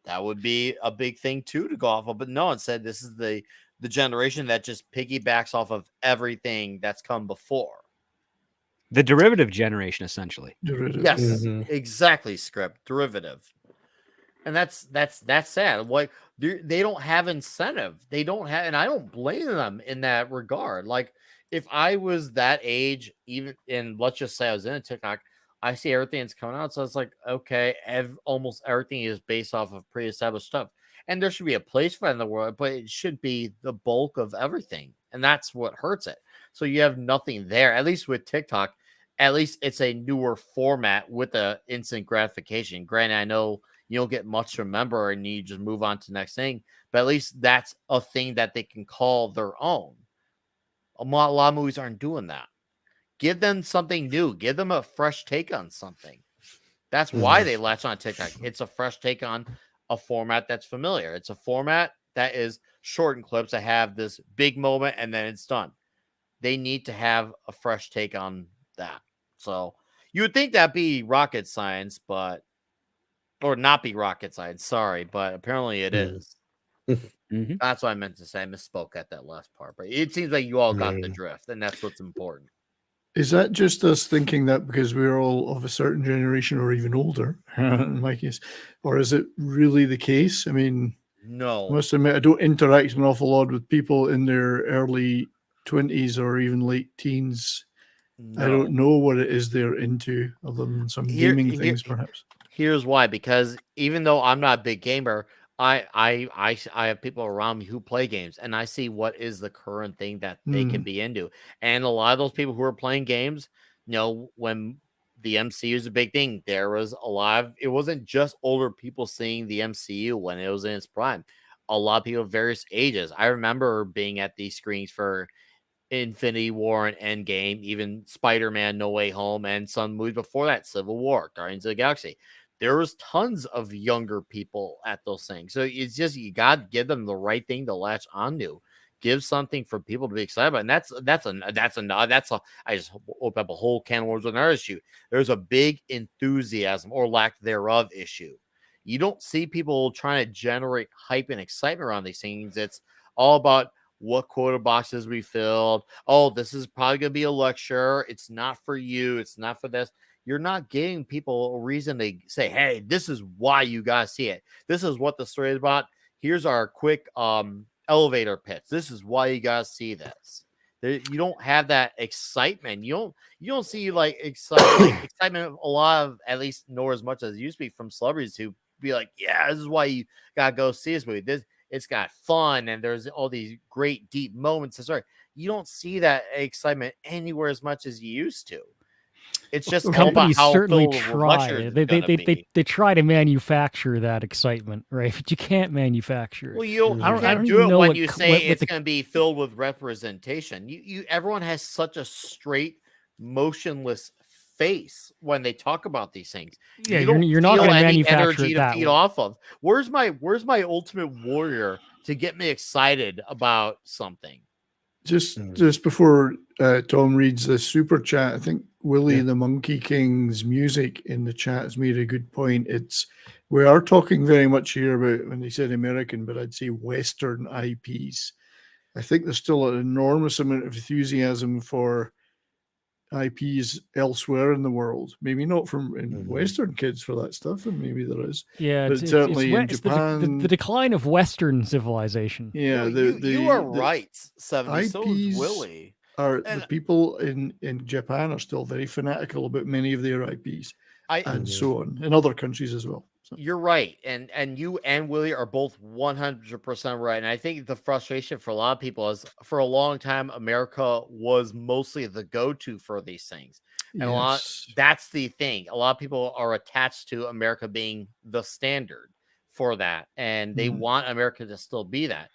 that would be a big thing too to go off of. But no, instead this is the generation that just piggybacks off of everything that's come before. The derivative generation, essentially. Yes, exactly. Script derivative. And that's sad. Like they don't have incentive. They don't have, and I don't blame them in that regard. Like if I was that age, even, and let's just say I was in a TikTok, I see everything that's coming out, so it's like, okay, almost everything is based off of pre-established stuff, and there should be a place for it in the world, but it should be the bulk of everything, and that's what hurts it. So you have nothing there. At least with TikTok, at least it's a newer format with the instant gratification. Granted, I know you don't get much to remember and you just move on to the next thing, but at least that's a thing that they can call their own. A lot of movies aren't doing that. Give them something new. Give them a fresh take on something. That's why they latch on TikTok. It's a fresh take on a format that's familiar. It's a format that is shortened clips that have this big moment and then it's done. They need to have a fresh take on that. So you would think that'd be rocket science, or not be rocket science, sorry, but apparently it is. That's what I meant to say. I misspoke at that last part, but it seems like you all got the drift, and that's what's important. Is that just us thinking that because we're all of a certain generation or even older, in my case, or is it really the case? I mean, no. I must admit, I don't interact an awful lot with people in their early 20s or even late teens. No. I don't know what it is they're into other than some gaming things, perhaps. Here's why, because even though I'm not a big gamer, I have people around me who play games, and I see what is the current thing that they can be into. And a lot of those people who are playing games, when the MCU is a big thing, there was a lot of, it wasn't just older people seeing the MCU when it was in its prime. A lot of people of various ages. I remember being at these screens for Infinity War and Endgame, even Spider-Man No Way Home, and some movies before that, Civil War, Guardians of the Galaxy. There was tons of younger people at those things. So it's just, you got to give them the right thing to latch onto. Give something for people to be excited about. And I just opened up a whole can of worms with another issue. There's a big enthusiasm or lack thereof issue. You don't see people trying to generate hype and excitement around these things. It's all about what quota boxes we filled. Oh, this is probably going to be a lecture. It's not for you. It's not for this. You're not giving people a reason to say, hey, this is why you guys see it. This is what the story is about. Here's our quick elevator pitch. This is why you guys see this. You don't have that excitement. You don't see like excitement a lot of, at least nor as much as it used to be, from celebrities who be like, yeah, this is why you gotta go see this movie. It's got fun and there's all these great deep moments. Sorry, you don't see that excitement anywhere as much as you used to. It's just companies how certainly try. They try to manufacture that excitement, right? But you can't manufacture it. Well, you can't do it when you say it's going to be filled with representation. Everyone has such a straight, motionless face when they talk about these things. Yeah, you're not going to manufacture energy to feed off of. Where's my Ultimate Warrior to get me excited about something? Just before Tom reads the super chat, I think Willie the Monkey King's music in the chat has made a good point. We are talking very much here about, when they said American, but I'd say Western IPs. I think there's still an enormous amount of enthusiasm for IPs elsewhere in the world. Maybe not from Western kids for that stuff, and maybe there is. Yeah, but certainly in Japan, the decline of Western civilization. Yeah, you are right. 70. IPs so is Willie. The people in Japan are still very fanatical about many of their IPs, and so on in other countries as well. You're right, and you and Willie are both 100% right. And I think the frustration for a lot of people is, for a long time, America was mostly the go-to for these things, and that's the thing. A lot of people are attached to America being the standard for that, and they want America to still be that.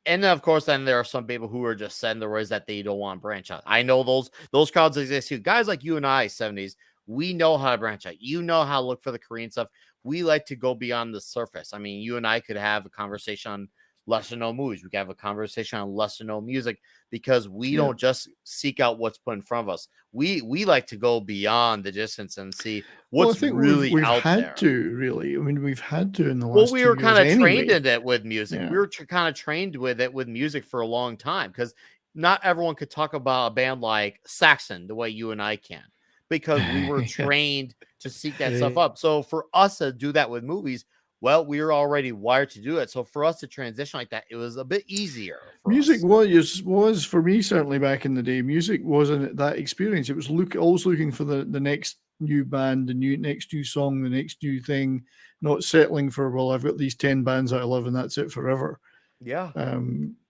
And then, of course, then there are some people who are just set in their ways that they don't want to branch out. I know those crowds exist too. Guys like you and I, 70s, we know how to branch out. You know how to look for the Korean stuff. We like to go beyond the surface. I mean, you and I could have a conversation on lesser known movies. We could have a conversation on lesser known music, because we don't just seek out what's put in front of us. We like to go beyond the distance and see what's really we've out had there. to, really. I mean, we've had to in the last Well, we 2 were kind years of trained anyway. in it with music. We were kind of trained with it with music for a long time, because not everyone could talk about a band like Saxon the way you and I can, because we were trained to seek that stuff up. So for us to do that with movies, well, we were already wired to do it. So for us to transition like that, it was a bit easier. Music was for me, certainly back in the day. Music wasn't that experience. It was always looking for the next new band, the next new song, the next new thing. Not settling for, well, I've got these 10 bands that I love and that's it forever. Yeah.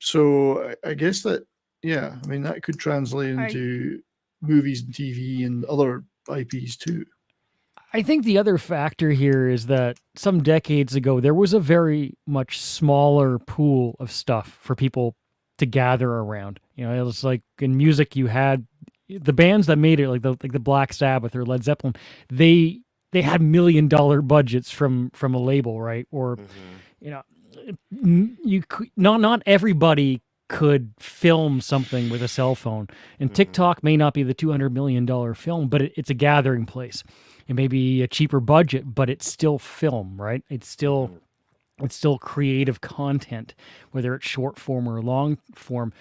So I guess that, I mean, that could translate into movies and TV and other IPs too. I think the other factor here is that some decades ago, there was a very much smaller pool of stuff for people to gather around. You know, it was like in music, you had the bands that made it, like the Black Sabbath or Led Zeppelin. They had $1 million budgets from a label, right? Or, you know, you could, not everybody could film something with a cell phone, and TikTok may not be the $200 million film, but it's a gathering place. It may be a cheaper budget, but it's still film, right? It's still creative content, whether it's short form or long form.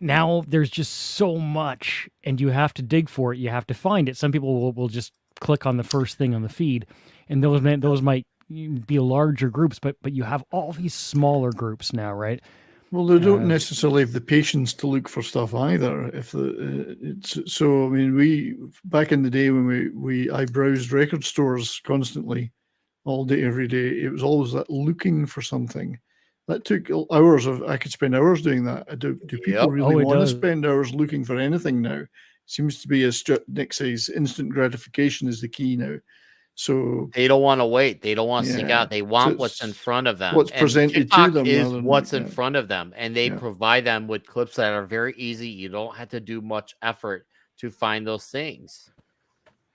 Now there's just so much, and you have to dig for it. You have to find it. Some people will just click on the first thing on the feed, and those might be larger groups, but you have all these smaller groups now, right? Well, they don't necessarily have the patience to look for stuff either. So, I mean, we back in the day when I browsed record stores constantly, all day, every day. It was always that looking for something. That took hours I could spend hours doing that. Do people really want to spend hours looking for anything now? Seems to be, as Nick says, instant gratification is the key now. So they don't want to wait. They don't want to seek out. They want what's in front of them. What's presented to them is what's in front of them, and they provide them with clips that are very easy. You don't have to do much effort to find those things.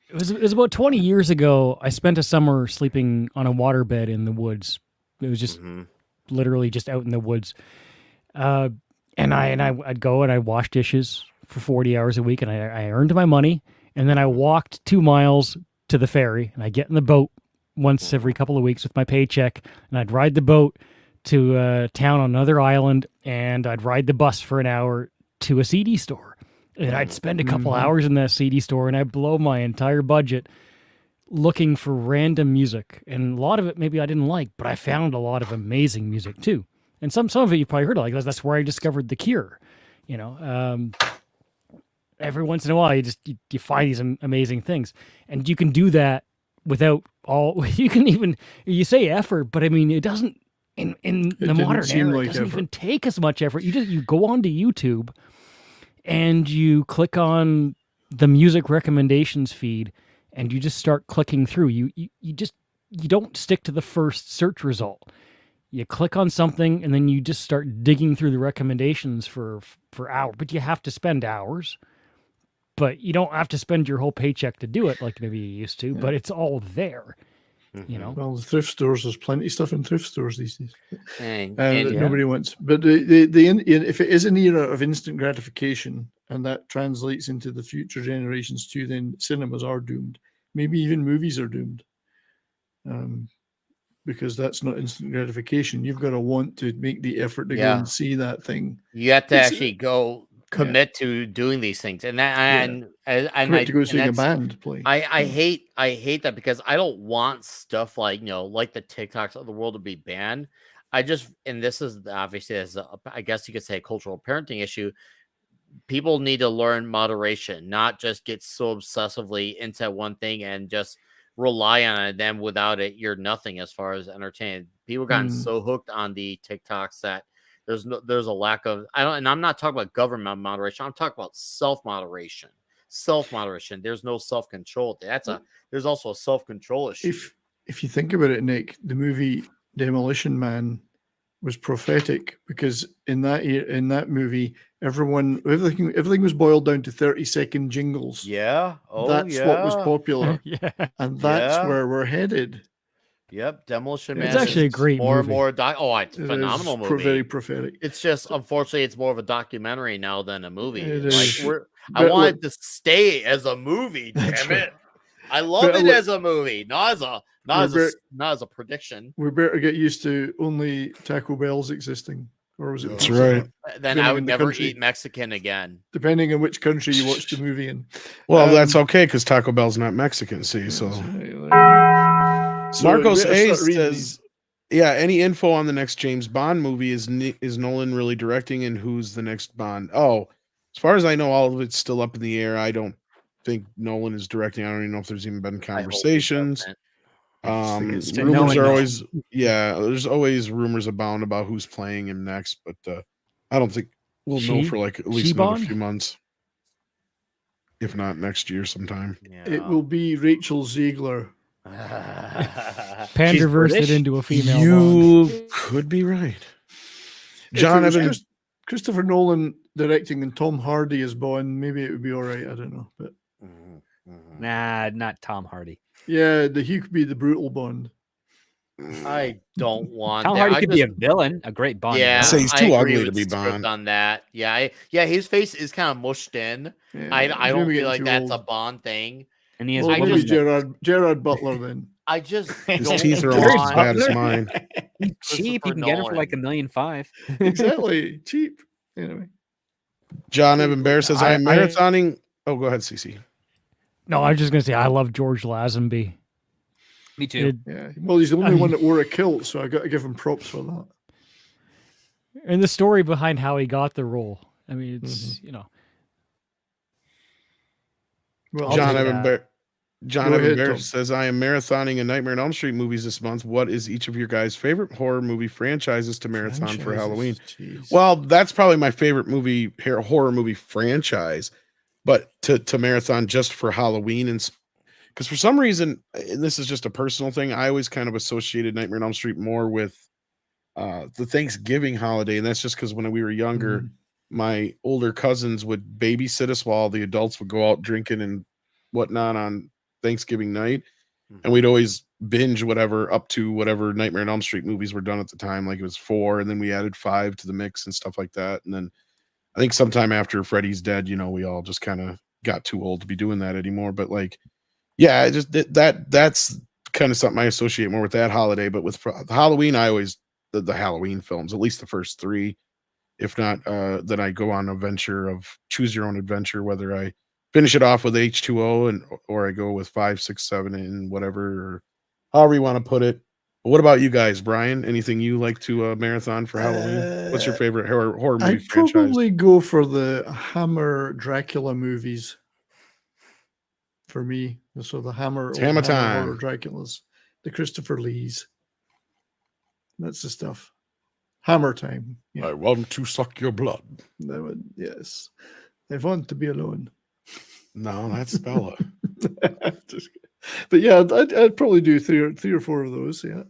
It was about 20 years ago. I spent a summer sleeping on a waterbed in the woods. It was just literally just out in the woods. And I'd go and I'd wash dishes for 40 hours a week, and I earned my money. And then I walked 2 miles to the ferry, and I get in the boat once every couple of weeks with my paycheck, and I'd ride the boat to a town on another island, and I'd ride the bus for an hour to a CD store, and I'd spend a couple hours in that CD store, and I'd blow my entire budget looking for random music, and a lot of it maybe I didn't like, but I found a lot of amazing music too, and some of it you probably heard of, like that's where I discovered The Cure, you know. Every once in a while, you find these amazing things, and you can do that without all. You can even say effort, but I mean it doesn't in the modern era. It doesn't even take as much effort. You go onto YouTube, and you click on the music recommendations feed, and you just start clicking through. You don't stick to the first search result. You click on something, and then you just start digging through the recommendations for hours. But you have to spend hours. But you don't have to spend your whole paycheck to do it like maybe you used to, but it's all there, you know? Well, the thrift stores, there's plenty of stuff in thrift stores these days. And nobody wants. But if it is an era of instant gratification, and that translates into the future generations too, then cinemas are doomed. Maybe even movies are doomed. Because that's not instant gratification. You've got to want to make the effort to go and see that thing. You have to actually commit to doing these things, and to go see a band play. I hate that, because I don't want stuff like like the TikToks of the world to be banned. And this is obviously, I guess you could say, a cultural parenting issue. People need to learn moderation, not just get so obsessively into one thing and just rely on it. Then without it, you're nothing as far as entertainment. People gotten so hooked on the TikToks that there's a lack of and I'm not talking about government moderation. I'm talking about self-moderation. Self-moderation. There's no self-control. There's also a self-control issue. If you think about it, Nick, the movie Demolition Man was prophetic because in that movie, everything was boiled down to 30-second jingles. Yeah. That's what was popular. Yeah. And that's where we're headed. Yep, Demolition Man. It's actually a great more movie. and more. It's a phenomenal movie. Very prophetic. It's just unfortunately, it's more of a documentary now than a movie. It like is. I want it to stay as a movie. Damn it! I love it as a movie, not as a prediction. We better get used to only Taco Bell's existing, or was it? That's right. Then I would never eat Mexican again. Depending on which country you watch the movie in. Well, that's okay because Taco Bell's not Mexican. See, so Marcos A says, "Yeah, any info on the next James Bond movie? Is Nolan really directing, and who's the next Bond? Oh, as far as I know, all of it's still up in the air. I don't think Nolan is directing. I don't even know if there's even been conversations. Rumors are always, there's always rumors abound about who's playing him next, but I don't think we'll know for like at least another few months, if not next year sometime. Yeah. It will be Rachel Ziegler. Panderverse it into a female. You could be right. John Evans, Christopher Nolan directing and Tom Hardy as Bond, maybe it would be all right. I don't know, but Nah, not Tom Hardy. yeah, he could be the brutal Bond. I don't want Tom Hardy could be a villain, a great Bond. Yeah, so he's too ugly to be Bond. On that, his face is kind of mushed in. Yeah, I don't feel like that's a Bond thing. And he has maybe Gerard Butler then. I just his teeth are almost as bad as mine. He's cheap. You can get him for like $1.5 million. Exactly, cheap. Anyway, John Evan Bear says, "I am marathoning." Oh, go ahead, CC. No, I was just gonna say I love George Lazenby. Me too. Yeah, well, he's the only one that wore a kilt, so I got to give him props for that. And the story behind how he got the role. I mean, it's Well, John Evan Bear Tom. says, "I am marithoning a Nightmare on Elm Street movies this month. What is each of your guys' favorite horror movie franchises to marathon for Halloween?" Jeez. Well, that's probably my favorite horror movie franchise, but to marathon just for Halloween, and because for some reason, and this is just a personal thing, I always kind of associated Nightmare on Elm Street more with the Thanksgiving holiday, and that's just because when we were younger, my older cousins would babysit us while the adults would go out drinking and whatnot on Thanksgiving night, and we'd always binge whatever up to whatever Nightmare on Elm Street movies were done at the time, like it was 4, and then we added 5 to the mix and stuff like that. And then I think sometime after Freddy's dead, we all just kind of got too old to be doing that anymore. But like, yeah, just that's kind of something I associate more with that holiday. But with Halloween, I always the Halloween films, at least the first 3, if not, then I go on a venture of choose your own adventure, whether I finish it off with H2O or I go with 5, 6, 7 and whatever, or however you want to put it. But what about you guys, Brian? Anything you like to marathon for Halloween? What's your favorite horror movie I'd franchise? probably go for the Hammer Dracula movies. For me, so the Hammer time. horror Draculas, the Christopher Lees. That's the stuff. Hammer time. I want to suck your blood. Yes. I want to be alone. No, that's Bella. But yeah, I'd probably do three or 4 of those. Yeah,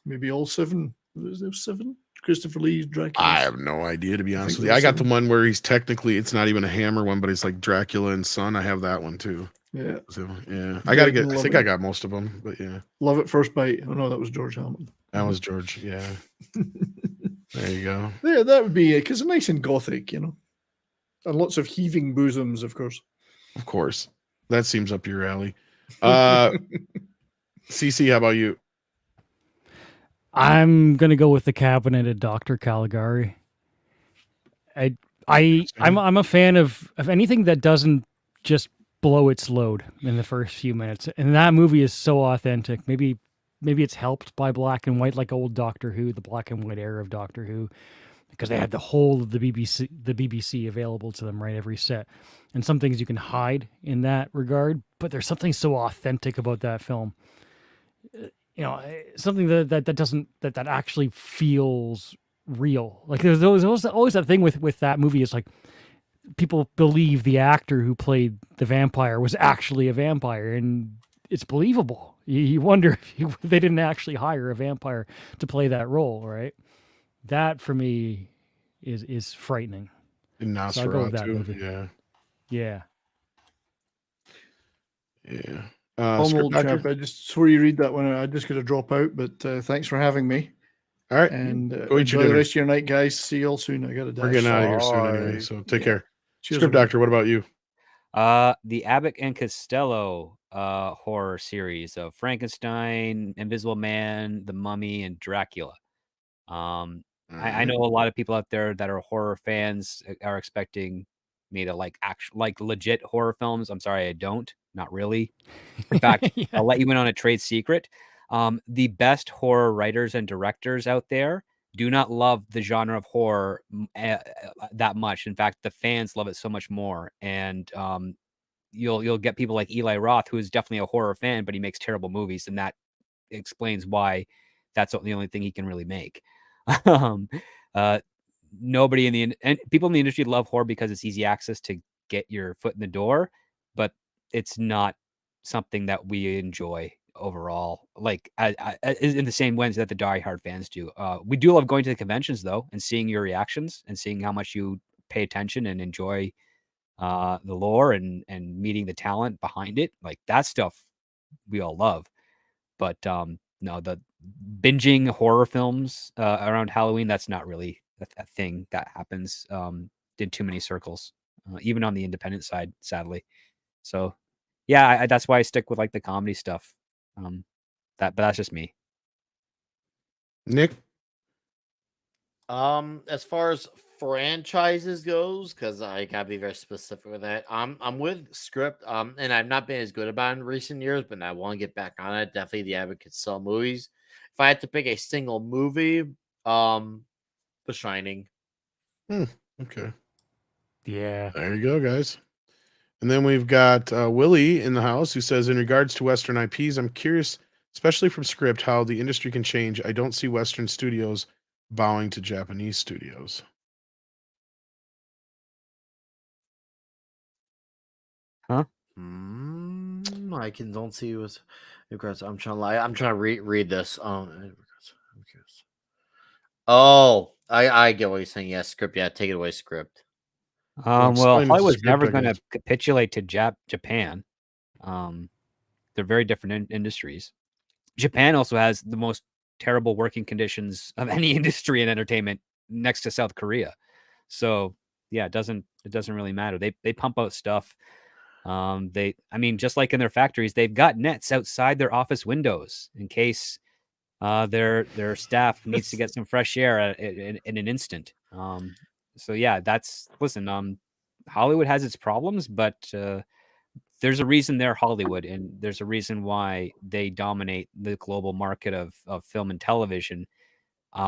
maybe all 7. Was there 7? Christopher Lee's Dracula. I have no idea, to be honest with you. I got the one where he's technically, it's not even a Hammer one, but it's like Dracula and Son. I have that one too. Yeah. So yeah, I think I got most of them, but yeah. Love at First Bite. Oh no, that was George Hamilton. That was George. Yeah. There you go. Yeah, that would be it, because it's nice and gothic, and lots of heaving bosoms, of course. Of course, that seems up your alley. CC, how about you? I'm gonna go with the Cabinet of Dr. Caligari. I'm a fan of anything that doesn't just blow its load in the first few minutes, and that movie is so authentic. Maybe it's helped by black and white, like old Doctor Who, the black and white era of Doctor Who, because they had the whole of the BBC available to them, right? Every set. And some things you can hide in that regard, but there's something so authentic about that film. Something that actually feels real. Like there's always that thing with that movie. It's like people believe the actor who played the vampire was actually a vampire, and it's believable. You wonder if they didn't actually hire a vampire to play that role, right? That for me is frightening. In So I go with that Nosferatu, movie. yeah. Tom, Script old Doctor? chap, before you read that one, I just got to drop out, but thanks for having me. All right. And Go eat your enjoy the dinner. rest of your night, guys. See you all soon. I got to dash. We're getting out of here soon anyway, Bye. so take Yeah. care. Cheers, Script everybody. Doctor, what about you? The Abbott and Costello horror series of Frankenstein, Invisible Man, The Mummy, and Dracula. I know a lot of people out there that are horror fans are expecting me to like legit horror films. I'm sorry, I don't. Not really. In fact, Yeah. I'll let you in on a trade secret. The best horror writers and directors out there do not love the genre of horror that much. In fact, the fans love it so much more. And you'll get people like Eli Roth, who is definitely a horror fan, but he makes terrible movies, and that explains why that's the only thing he can really make. Nobody and people in the industry love horror because it's easy access to get your foot in the door, but it's not something that we enjoy overall, like in the same ways that the diehard fans do. We do love going to the conventions though, and seeing your reactions and seeing how much you pay attention and enjoy the lore and meeting the talent behind it. Like that stuff we all love. But no, the binging horror films around Halloween, that's not really a thing that happens in too many circles, even on the independent side, sadly. So yeah, that's why I stick with like the comedy stuff. But that's just me. Nick? As far as franchises goes, because I gotta be very specific with that. I'm with script. And I've not been as good about it in recent years, but I want to get back on it. Definitely the advocate sell movies. If I had to pick a single movie, The Shining. Okay. Yeah. There you go, guys. And then we've got Willie in the house who says, in regards to Western IPs, I'm curious, especially from script, how the industry can change. I don't see Western studios bowing to Japanese studios. Huh? I don't see what's. I'm trying to read this. I'm curious. Oh, I get what you're saying. Yeah, script. Yeah, take it away, script. Well, explain it to Hollywood's script, never I going to guess. capitulate to Japan. They're very different industries. Japan also has the most terrible working conditions of any industry in entertainment, next to South Korea. So yeah, it doesn't really matter. They pump out stuff. Just like in their factories, they've got nets outside their office windows in case their staff needs to get some fresh air in an instant. So yeah, Hollywood has its problems, but there's a reason they're Hollywood, and there's a reason why they dominate the global market of film and television.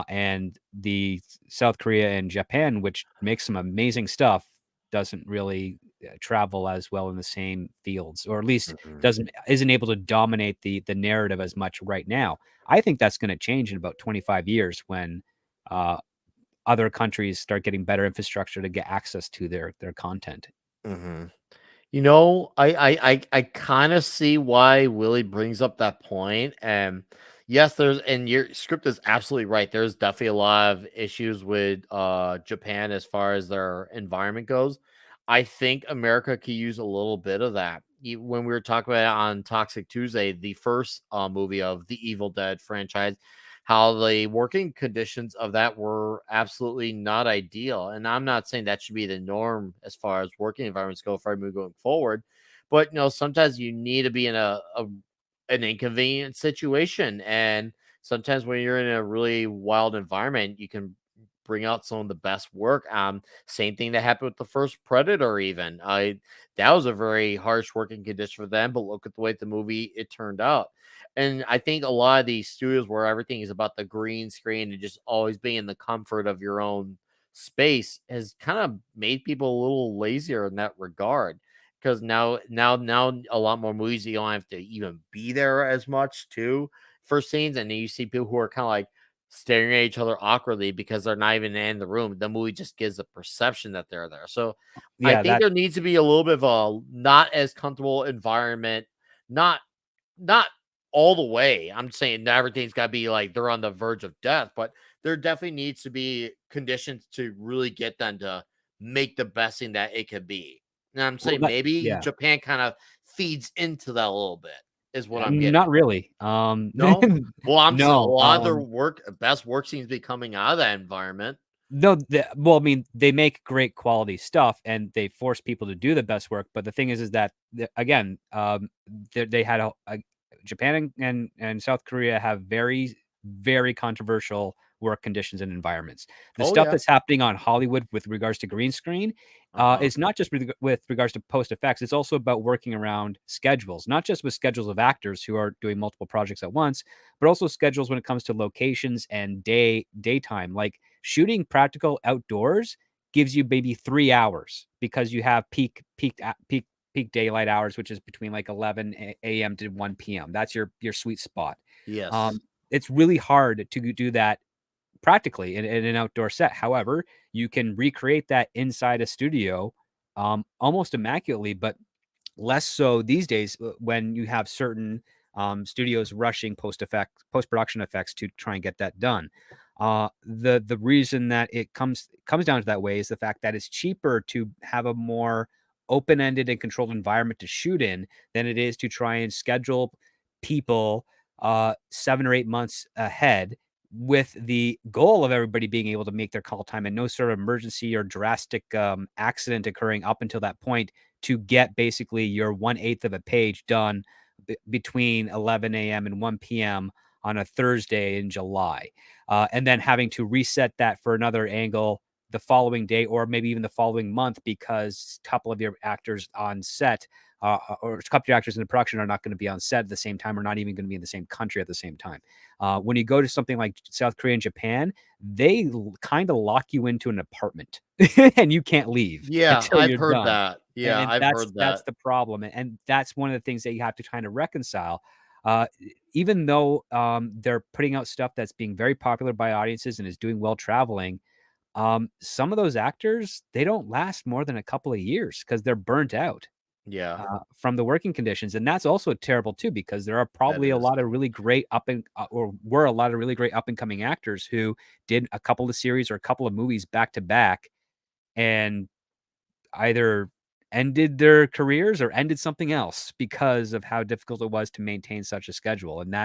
And the South Korea and Japan, which makes some amazing stuff, doesn't really travel as well in the same fields, or at least isn't able to dominate the narrative as much right now. I think that's going to change in about 25 years when other countries start getting better infrastructure to get access to their content. You know, I kind of see why Willie brings up that point. And yes, your script is absolutely right. There's definitely a lot of issues with Japan as far as their environment goes. I think America could use a little bit of that. When we were talking about it on Toxic Tuesday, the first movie of the Evil Dead franchise, how the working conditions of that were absolutely not ideal. And I'm not saying that should be the norm as far as working environments go for everyone going forward. But sometimes you need to be in an inconvenient situation. And sometimes when you're in a really wild environment, you can bring out some of the best work. Same thing that happened with the first Predator, even. That was a very harsh working condition for them, but look at the way the movie it turned out. And I think a lot of these studios where everything is about the green screen and just always being in the comfort of your own space has kind of made people a little lazier in that regard. Because now a lot more movies you don't have to even be there as much too for scenes, and then you see people who are kind of like staring at each other awkwardly because they're not even in the room. The movie just gives the perception that they're there. So I Yeah, think there needs to be a little bit of a not as comfortable environment, not all the way. I'm saying that everything's got to be like they're on the verge of death, but there definitely needs to be conditions to really get them to make the best thing that it could be. And I'm saying maybe yeah. Japan kind of feeds into that a little bit, is what I'm getting. Not really. No, well, I'm saying a no. lot of their best work seems to be coming out of that environment. No, well, I mean, they make great quality stuff and they force people to do the best work. But the thing is that again, they had Japan and South Korea have very, very controversial work conditions and environments. The stuff that's happening on Hollywood with regards to green screen, is not just with regards to post effects. It's also about working around schedules, not just with schedules of actors who are doing multiple projects at once, but also schedules when it comes to locations and daytime. Like shooting practical outdoors gives you maybe 3 hours because you have peak daylight hours, which is between like 11 a.m. to 1 p.m. That's your sweet spot. Yes. It's really hard to do that practically in an outdoor set. However, you can recreate that inside a studio almost immaculately, but less so these days when you have certain studios rushing post-production effects to try and get that done. The reason that it comes down to that way is the fact that it's cheaper to have a more open-ended and controlled environment to shoot in than it is to try and schedule people 7 or 8 months ahead with the goal of everybody being able to make their call time and no sort of emergency or drastic accident occurring up until that point to get basically your 1/8 of a page done between 11 a.m. and 1 p.m. on a Thursday in July. And then having to reset that for another angle the following day or maybe even the following month because a couple of your actors on set or a couple of your actors in the production are not going to be on set at the same time or not even going to be in the same country at the same time. When you go to something like South Korea and Japan, they kind of lock you into an apartment and you can't leave. Yeah, I've you're heard done. that. Yeah, And I've heard that. That's the problem. And that's one of the things that you have to kind of reconcile. Even though they're putting out stuff that's being very popular by audiences and is doing well traveling, some of those actors, they don't last more than a couple of years because they're burnt out. Yeah. From the working conditions. And that's also terrible too, because there are probably a lot of really great up and coming actors who did a couple of series or a couple of movies back to back and either ended their careers or ended something else because of how difficult it was to maintain such a schedule. And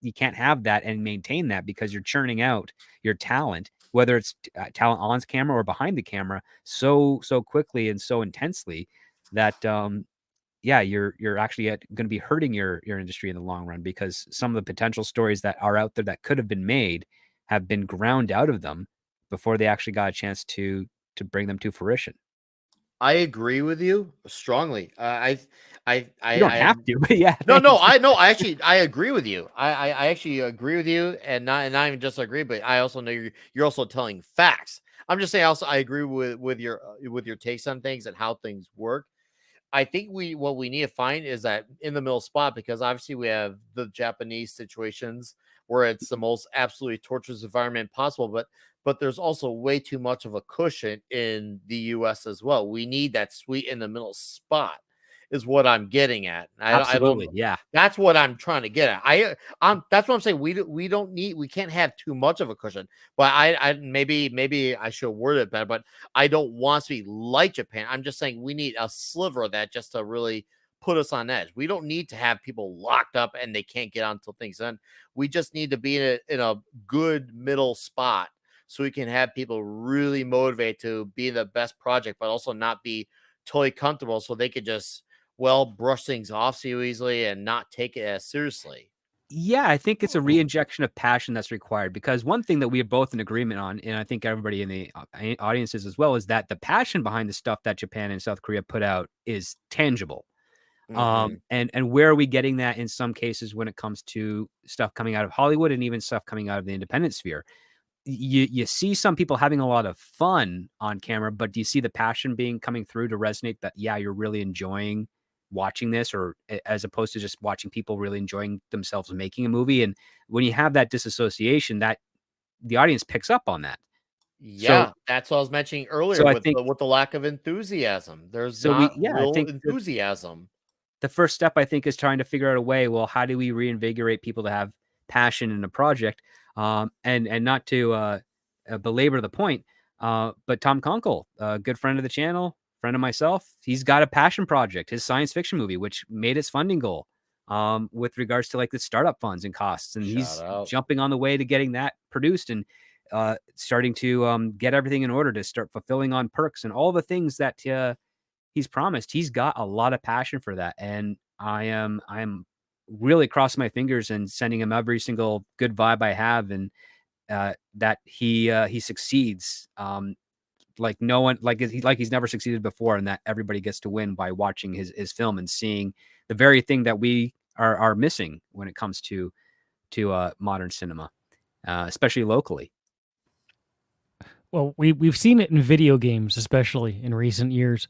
you can't have that and maintain that because you're churning out your talent, whether it's talent on camera or behind the camera so quickly and so intensely that you're actually going to be hurting your industry in the long run because some of the potential stories that are out there that could have been made have been ground out of them before they actually got a chance to bring them to fruition. I agree with you strongly. You don't have to, but yeah. No, I agree with you. I actually agree with you, and not even just agree, but I also know you're also telling facts. I'm just saying. Also, I agree with your takes on things and how things work. I think what we need to find is that in the middle spot, because obviously we have the Japanese situations where it's the most absolutely torturous environment possible, but there's also way too much of a cushion in the US as well. We need that sweet in the middle spot is what I'm getting at. Absolutely. Yeah. That's what I'm trying to get at. That's what I'm saying. We can't have too much of a cushion, but maybe I should word it better, but I don't want to be like Japan. I'm just saying we need a sliver of that just to really put us on edge. We don't need to have people locked up and they can't get on until things done. We just need to be in a good middle spot so we can have people really motivated to be the best project, but also not be totally comfortable so they could just brush things off so easily and not take it as seriously. Yeah, I think it's a reinjection of passion that's required because one thing that we are both in agreement on, and I think everybody in the audiences as well, is that the passion behind the stuff that Japan and South Korea put out is tangible. And where are we getting that in some cases when it comes to stuff coming out of Hollywood and even stuff coming out of the independent sphere? you see some people having a lot of fun on camera, but do you see the passion coming through to resonate that, yeah, you're really enjoying watching this, or as opposed to just watching people really enjoying themselves making a movie? And when you have that disassociation, that the audience picks up on that. Yeah, that's what I was mentioning earlier so I with think- the lack of enthusiasm. There's So not I real think enthusiasm. the first step, I think, is trying to figure out a way, well, how do we reinvigorate people to have passion in a project? And not to belabor the point, but Tom Conkle, a good friend of the channel, friend of myself, he's got a passion project, his science fiction movie, which made its funding goal with regards to like the startup funds and costs. And he's jumping on the way to getting that produced and starting to get everything in order to start fulfilling on perks and all the things that he's promised. He's got a lot of passion for that. And I'm really crossing my fingers and sending him every single good vibe I have, and that he succeeds like no one, like he's never succeeded before, and that everybody gets to win by watching his film and seeing the very thing that we are missing when it comes to modern cinema, especially locally. Well, we've seen it in video games, especially in recent years,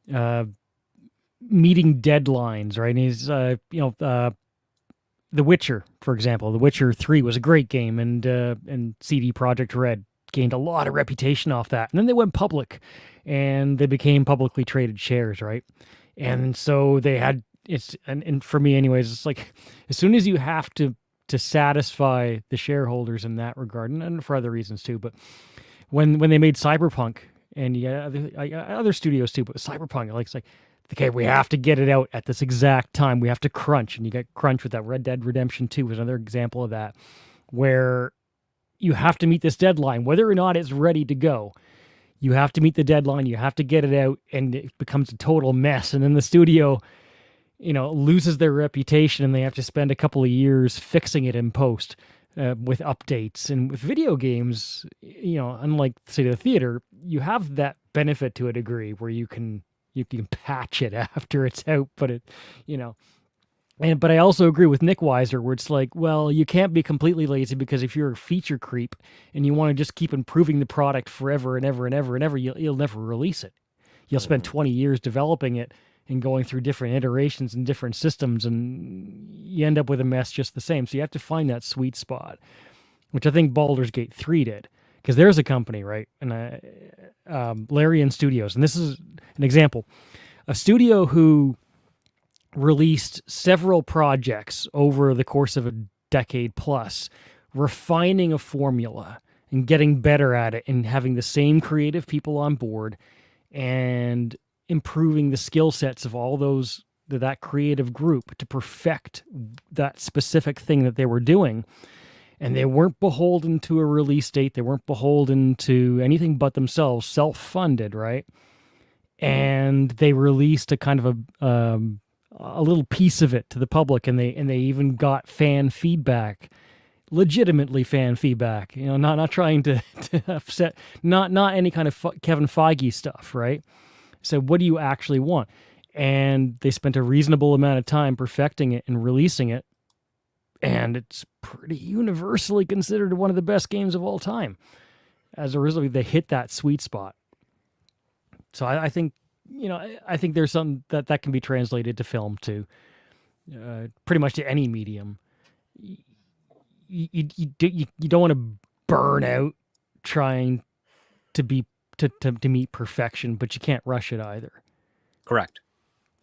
meeting deadlines, right? And he's, The Witcher, for example. The Witcher 3 was a great game, and CD Projekt Red gained a lot of reputation off that. And then they went public, and they became publicly traded shares, right? And so they had and for me, anyways, it's like as soon as you have to satisfy the shareholders in that regard, and for other reasons too, but when they made Cyberpunk, and other studios too, but Cyberpunk, it's like, okay, we have to get it out at this exact time. We have to crunch, and you get crunch with that. Red Dead Redemption 2 was another example of that, where you have to meet this deadline, whether or not it's ready to go. You have to meet the deadline. You have to get it out, and it becomes a total mess. And then the studio, loses their reputation, and they have to spend a couple of years fixing it in post. With updates. And with video games, unlike say the theater, you have that benefit to a degree where you can patch it after it's out, but but I also agree with Nick Weiser, where it's like, well, you can't be completely lazy, because if you're a feature creep and you want to just keep improving the product forever and ever and ever and ever, you'll never release it. You'll spend 20 years developing it and going through different iterations and different systems, and you end up with a mess just the same. So you have to find that sweet spot, which I think Baldur's Gate 3 did, because there's a company, right? And Larian Studios, and this is an example, a studio who released several projects over the course of a decade plus, refining a formula and getting better at it, and having the same creative people on board, and improving the skill sets of all that creative group to perfect that specific thing that they were doing. And they weren't beholden to a release date. They weren't beholden to anything but themselves, self-funded, right? And they released a kind of a little piece of it to the public, and they even got fan feedback, legitimately fan feedback. Not trying to upset, not any kind of Kevin Feige stuff, right? So what do you actually want? And they spent a reasonable amount of time perfecting it and releasing it. And it's pretty universally considered one of the best games of all time. As a result, they hit that sweet spot. So I think, I think there's some that can be translated to film too. Pretty much to any medium. You don't want to burn out trying to meet perfection, but you can't rush it either. Correct.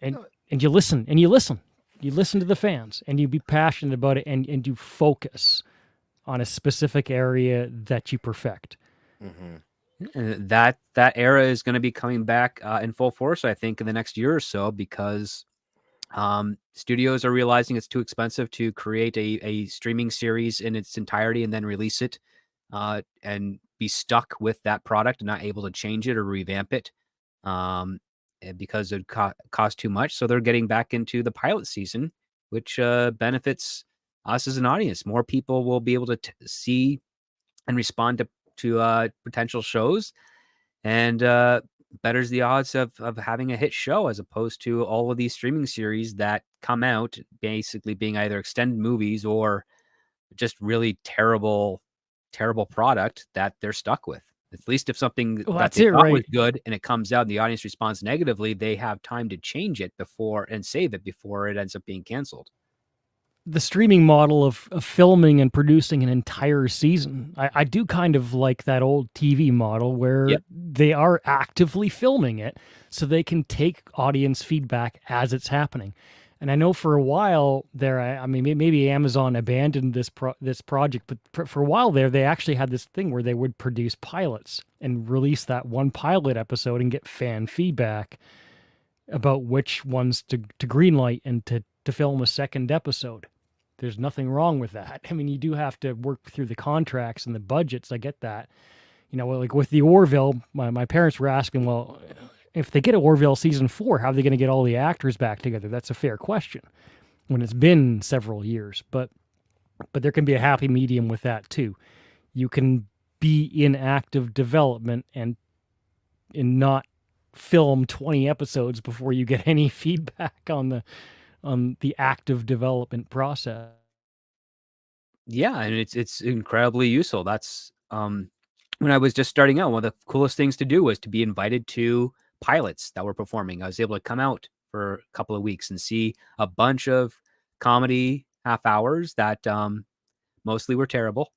And you listen to the fans, and you be passionate about it, and you focus on a specific area that you perfect. Mm-hmm. And that era is going to be coming back in full force, I think, in the next year or so, because studios are realizing it's too expensive to create a streaming series in its entirety and then release it and be stuck with that product and not able to change it or revamp it because it cost too much. So they're getting back into the pilot season, which benefits us as an audience. More people will be able to see and respond to potential shows, and betters the odds of having a hit show, as opposed to all of these streaming series that come out basically being either extended movies or just really terrible terrible product that they're stuck with. At least if something Well, that that's they it, thought right? was good and it comes out and the audience responds negatively, they have time to change it before and save it before it ends up being canceled. The streaming model of filming and producing an entire season. I do kind of like that old TV model where Yep. they are actively filming it so they can take audience feedback as it's happening. And I know for a while there, I mean, maybe Amazon abandoned this project, but for a while there, they actually had this thing where they would produce pilots and release that one pilot episode and get fan feedback about which ones to greenlight and to film a second episode. There's nothing wrong with that. I mean, you do have to work through the contracts and the budgets. I get that. You know, like with the Orville, my parents were asking, well, if they get Orville season 4, how are they going to get all the actors back together? That's a fair question when it's been several years. But there can be a happy medium with that too. You can be in active development and not film 20 episodes before you get any feedback on the active development process. Yeah, and it's incredibly useful. That's when I was just starting out, one of the coolest things to do was to be invited to pilots that were performing. I was able to come out for a couple of weeks and see a bunch of comedy half hours that mostly were terrible,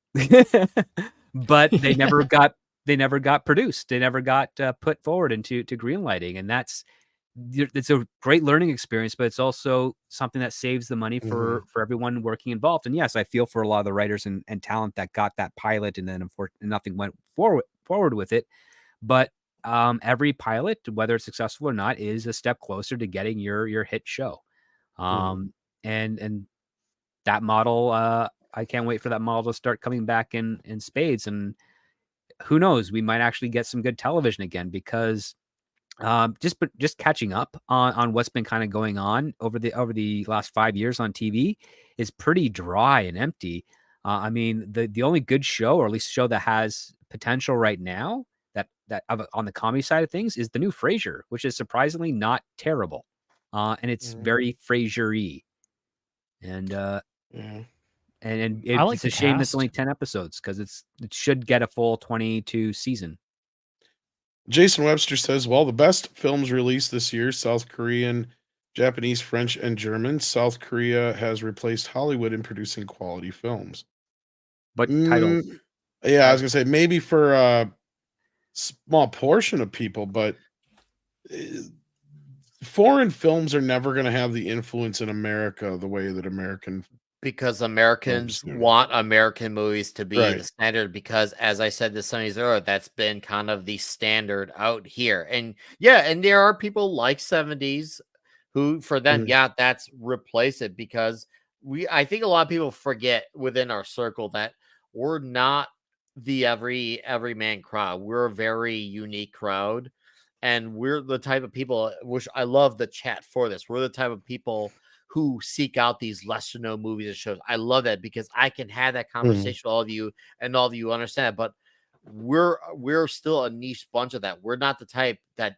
but they never got produced. They never got put forward into greenlighting, and it's a great learning experience, but it's also something that saves the money for everyone working involved. And yes, I feel for a lot of the writers and talent that got that pilot and then unfortunately nothing went forward with it. But every pilot, whether it's successful or not, is a step closer to getting your hit show. And that model, I can't wait for that model to start coming back in spades. And who knows, we might actually get some good television again, because just catching up on what's been kind of going on over the last 5 years on TV is pretty dry and empty. I mean, the only good show, or at least show that has potential right now that on the comedy side of things, is the new Frasier, which is surprisingly not terrible. And it's very Frasier-y. And it's a shame it's only 10 episodes, because it should get a full 22 season. Jason Webster says, well, the best films released this year: South Korean, Japanese, French, and German. South Korea has replaced Hollywood in producing quality films. But titles? Yeah, I was going to say maybe for a small portion of people, but foreign films are never going to have the influence in America the way that because Americans want American movies to be the standard, because, as I said this Sundays earlier, that's been kind of the standard out here. And and there are people like 70s who, for them, that's replace it, because I think a lot of people forget within our circle that we're not the everyman crowd. We're a very unique crowd, and we're the type of people, which I love the chat for this. We're the type of people who seek out these lesser known movies and shows. I love that, because I can have that conversation with all of you, and all of you understand. But we're still a niche bunch of that. We're not the type that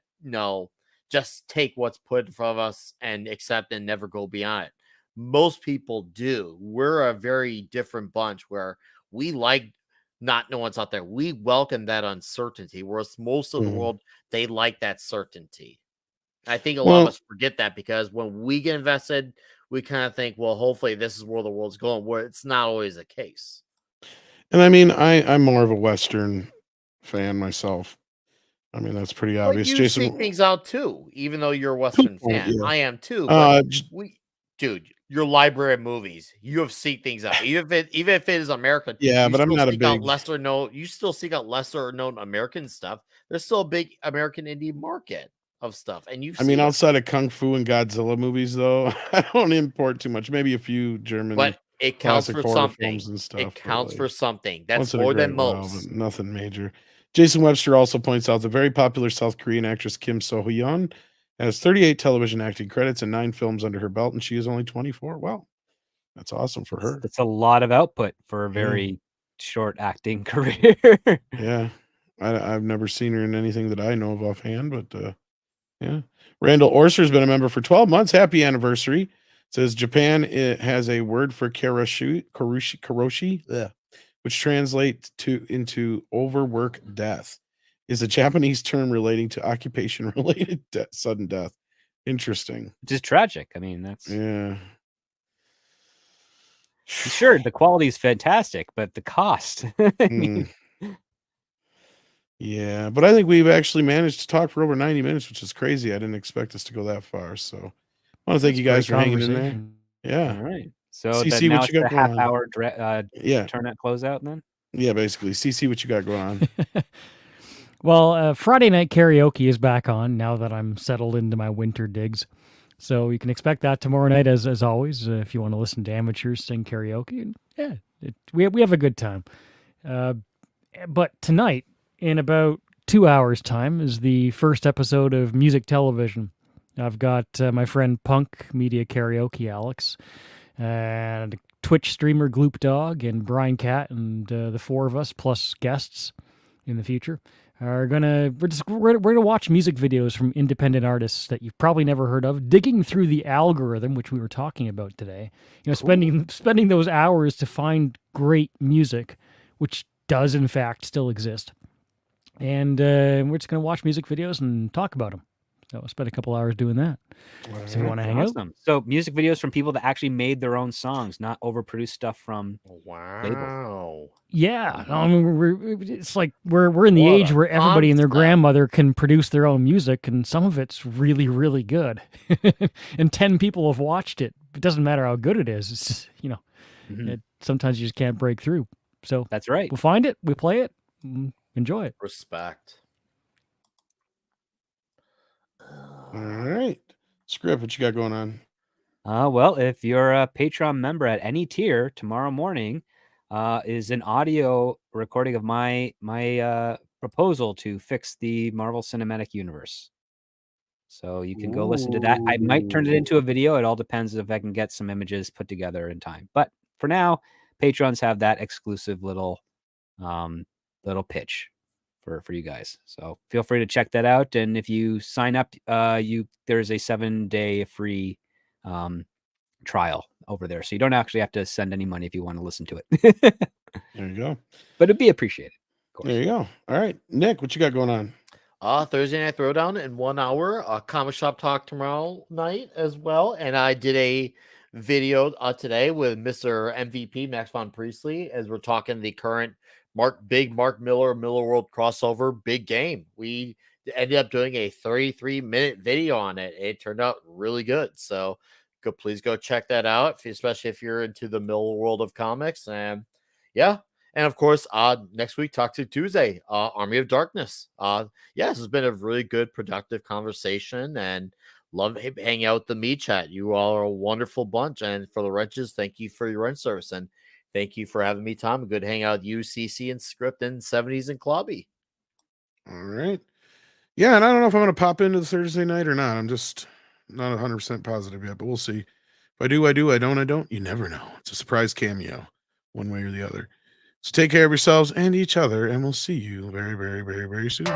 just take what's put in front of us and accept and never go beyond it. Most people do. We're a very different bunch, where we like not know what's out there. We welcome that uncertainty, whereas most of the world, they like that certainty. I think a lot of us forget that, because when we get invested, we kind of think, well, hopefully this is where the world's going, where it's not always the case. And I mean, I'm more of a Western fan myself. I mean, that's pretty obvious. You Jason, seek things out too, even though you're a Western fan. Yeah. I am too. Dude, your library of movies, you have seek things out, even if it is American. Yeah, but I'm not a big lesser known. You still seek out lesser known American stuff. There's still a big American indie market of stuff, and outside of Kung Fu and Godzilla movies, though, I don't import too much. Maybe a few German, but it counts for something. Films and stuff. It counts for something. That's more than most. Nothing major. Jason Webster also points out the very popular South Korean actress Kim So-hyun has 38 television acting credits and 9 films under her belt, and she is only 24. Wow, that's awesome for her. That's a lot of output for a very short acting career. Yeah, I've never seen her in anything that I know of offhand, but yeah. Randall Orser has been a member for 12 months. Happy anniversary. It says Japan has a word for karoshi, which translates into overwork death, is a Japanese term relating to occupation-related sudden death. Interesting. Which is tragic. I mean, that's Yeah. sure the quality is fantastic, but the cost. I mean, yeah, but I think we've actually managed to talk for over 90 minutes, which is crazy. I didn't expect us to go that far. So I want to thank you guys for hanging in there. Yeah. All right. So CC, now what it's you got the going on? half-hour Yeah. turn-out closeout then? Yeah, basically. CC, what you got going on? Well, Friday night karaoke is back on now that I'm settled into my winter digs. So you can expect that tomorrow night, as always, if you want to listen to amateurs sing karaoke. And yeah, we have a good time. But tonight, in about 2 hours' time, is the first episode of Music Television. I've got my friend Punk Media Karaoke Alex, and Twitch streamer Gloop Dog, and Brian Cat, and the four of us plus guests in the future are we're gonna watch music videos from independent artists that you've probably never heard of, digging through the algorithm, which we were talking about today. You know, spending those hours to find great music, which does in fact still exist. And we're just gonna watch music videos and talk about them. So I'll spend a couple hours doing that. So if you want to hang out. So music videos from people that actually made their own songs, not overproduced stuff from Wow. Yeah, I mean, it's like we're in the age where everybody and their grandmother can produce their own music, and some of it's really, really good. And 10 people have watched it. It doesn't matter how good it is. It's just, sometimes you just can't break through. So that's right. We'll find it, we play it, enjoy it. Respect. All right. Script, what you got going on? Well, if you're a Patreon member at any tier, tomorrow morning is an audio recording of my proposal to fix the Marvel Cinematic Universe. So you can go listen to that. I might turn it into a video. It all depends if I can get some images put together in time. But for now, patrons have that exclusive little pitch for you guys. So feel free to check that out. And if you sign up, there's a 7-day free trial over there. So you don't actually have to send any money if you want to listen to it. There you go. But it'd be appreciated. Of course. There you go. All right. Nick, what you got going on? Thursday Night Throwdown in 1 hour. Comic Shop Talk tomorrow night as well. And I did a video today with Mr. MVP, Max Von Priestley, as we're talking the current Mark Miller World crossover big game. We ended up doing a 33-minute video on it. It turned out really good. So please go check that out, especially if you're into the Miller world of comics. And yeah. And of course, next week, Toxic Tuesday, Army of Darkness. This has been a really good, productive conversation, and love hanging out with the MEAD chat. You all are a wonderful bunch. And for the wrenches, thank you for your rent service. And thank you for having me, Tom. Good hang out with you, CC, and Script, and 70s and Clubby. All right. Yeah, and I don't know if I'm going to pop into the Thursday night or not. I'm just not 100% positive yet, but we'll see. If I do, I do. I don't. You never know. It's a surprise cameo, one way or the other. So take care of yourselves and each other, and we'll see you very, very, very, very soon.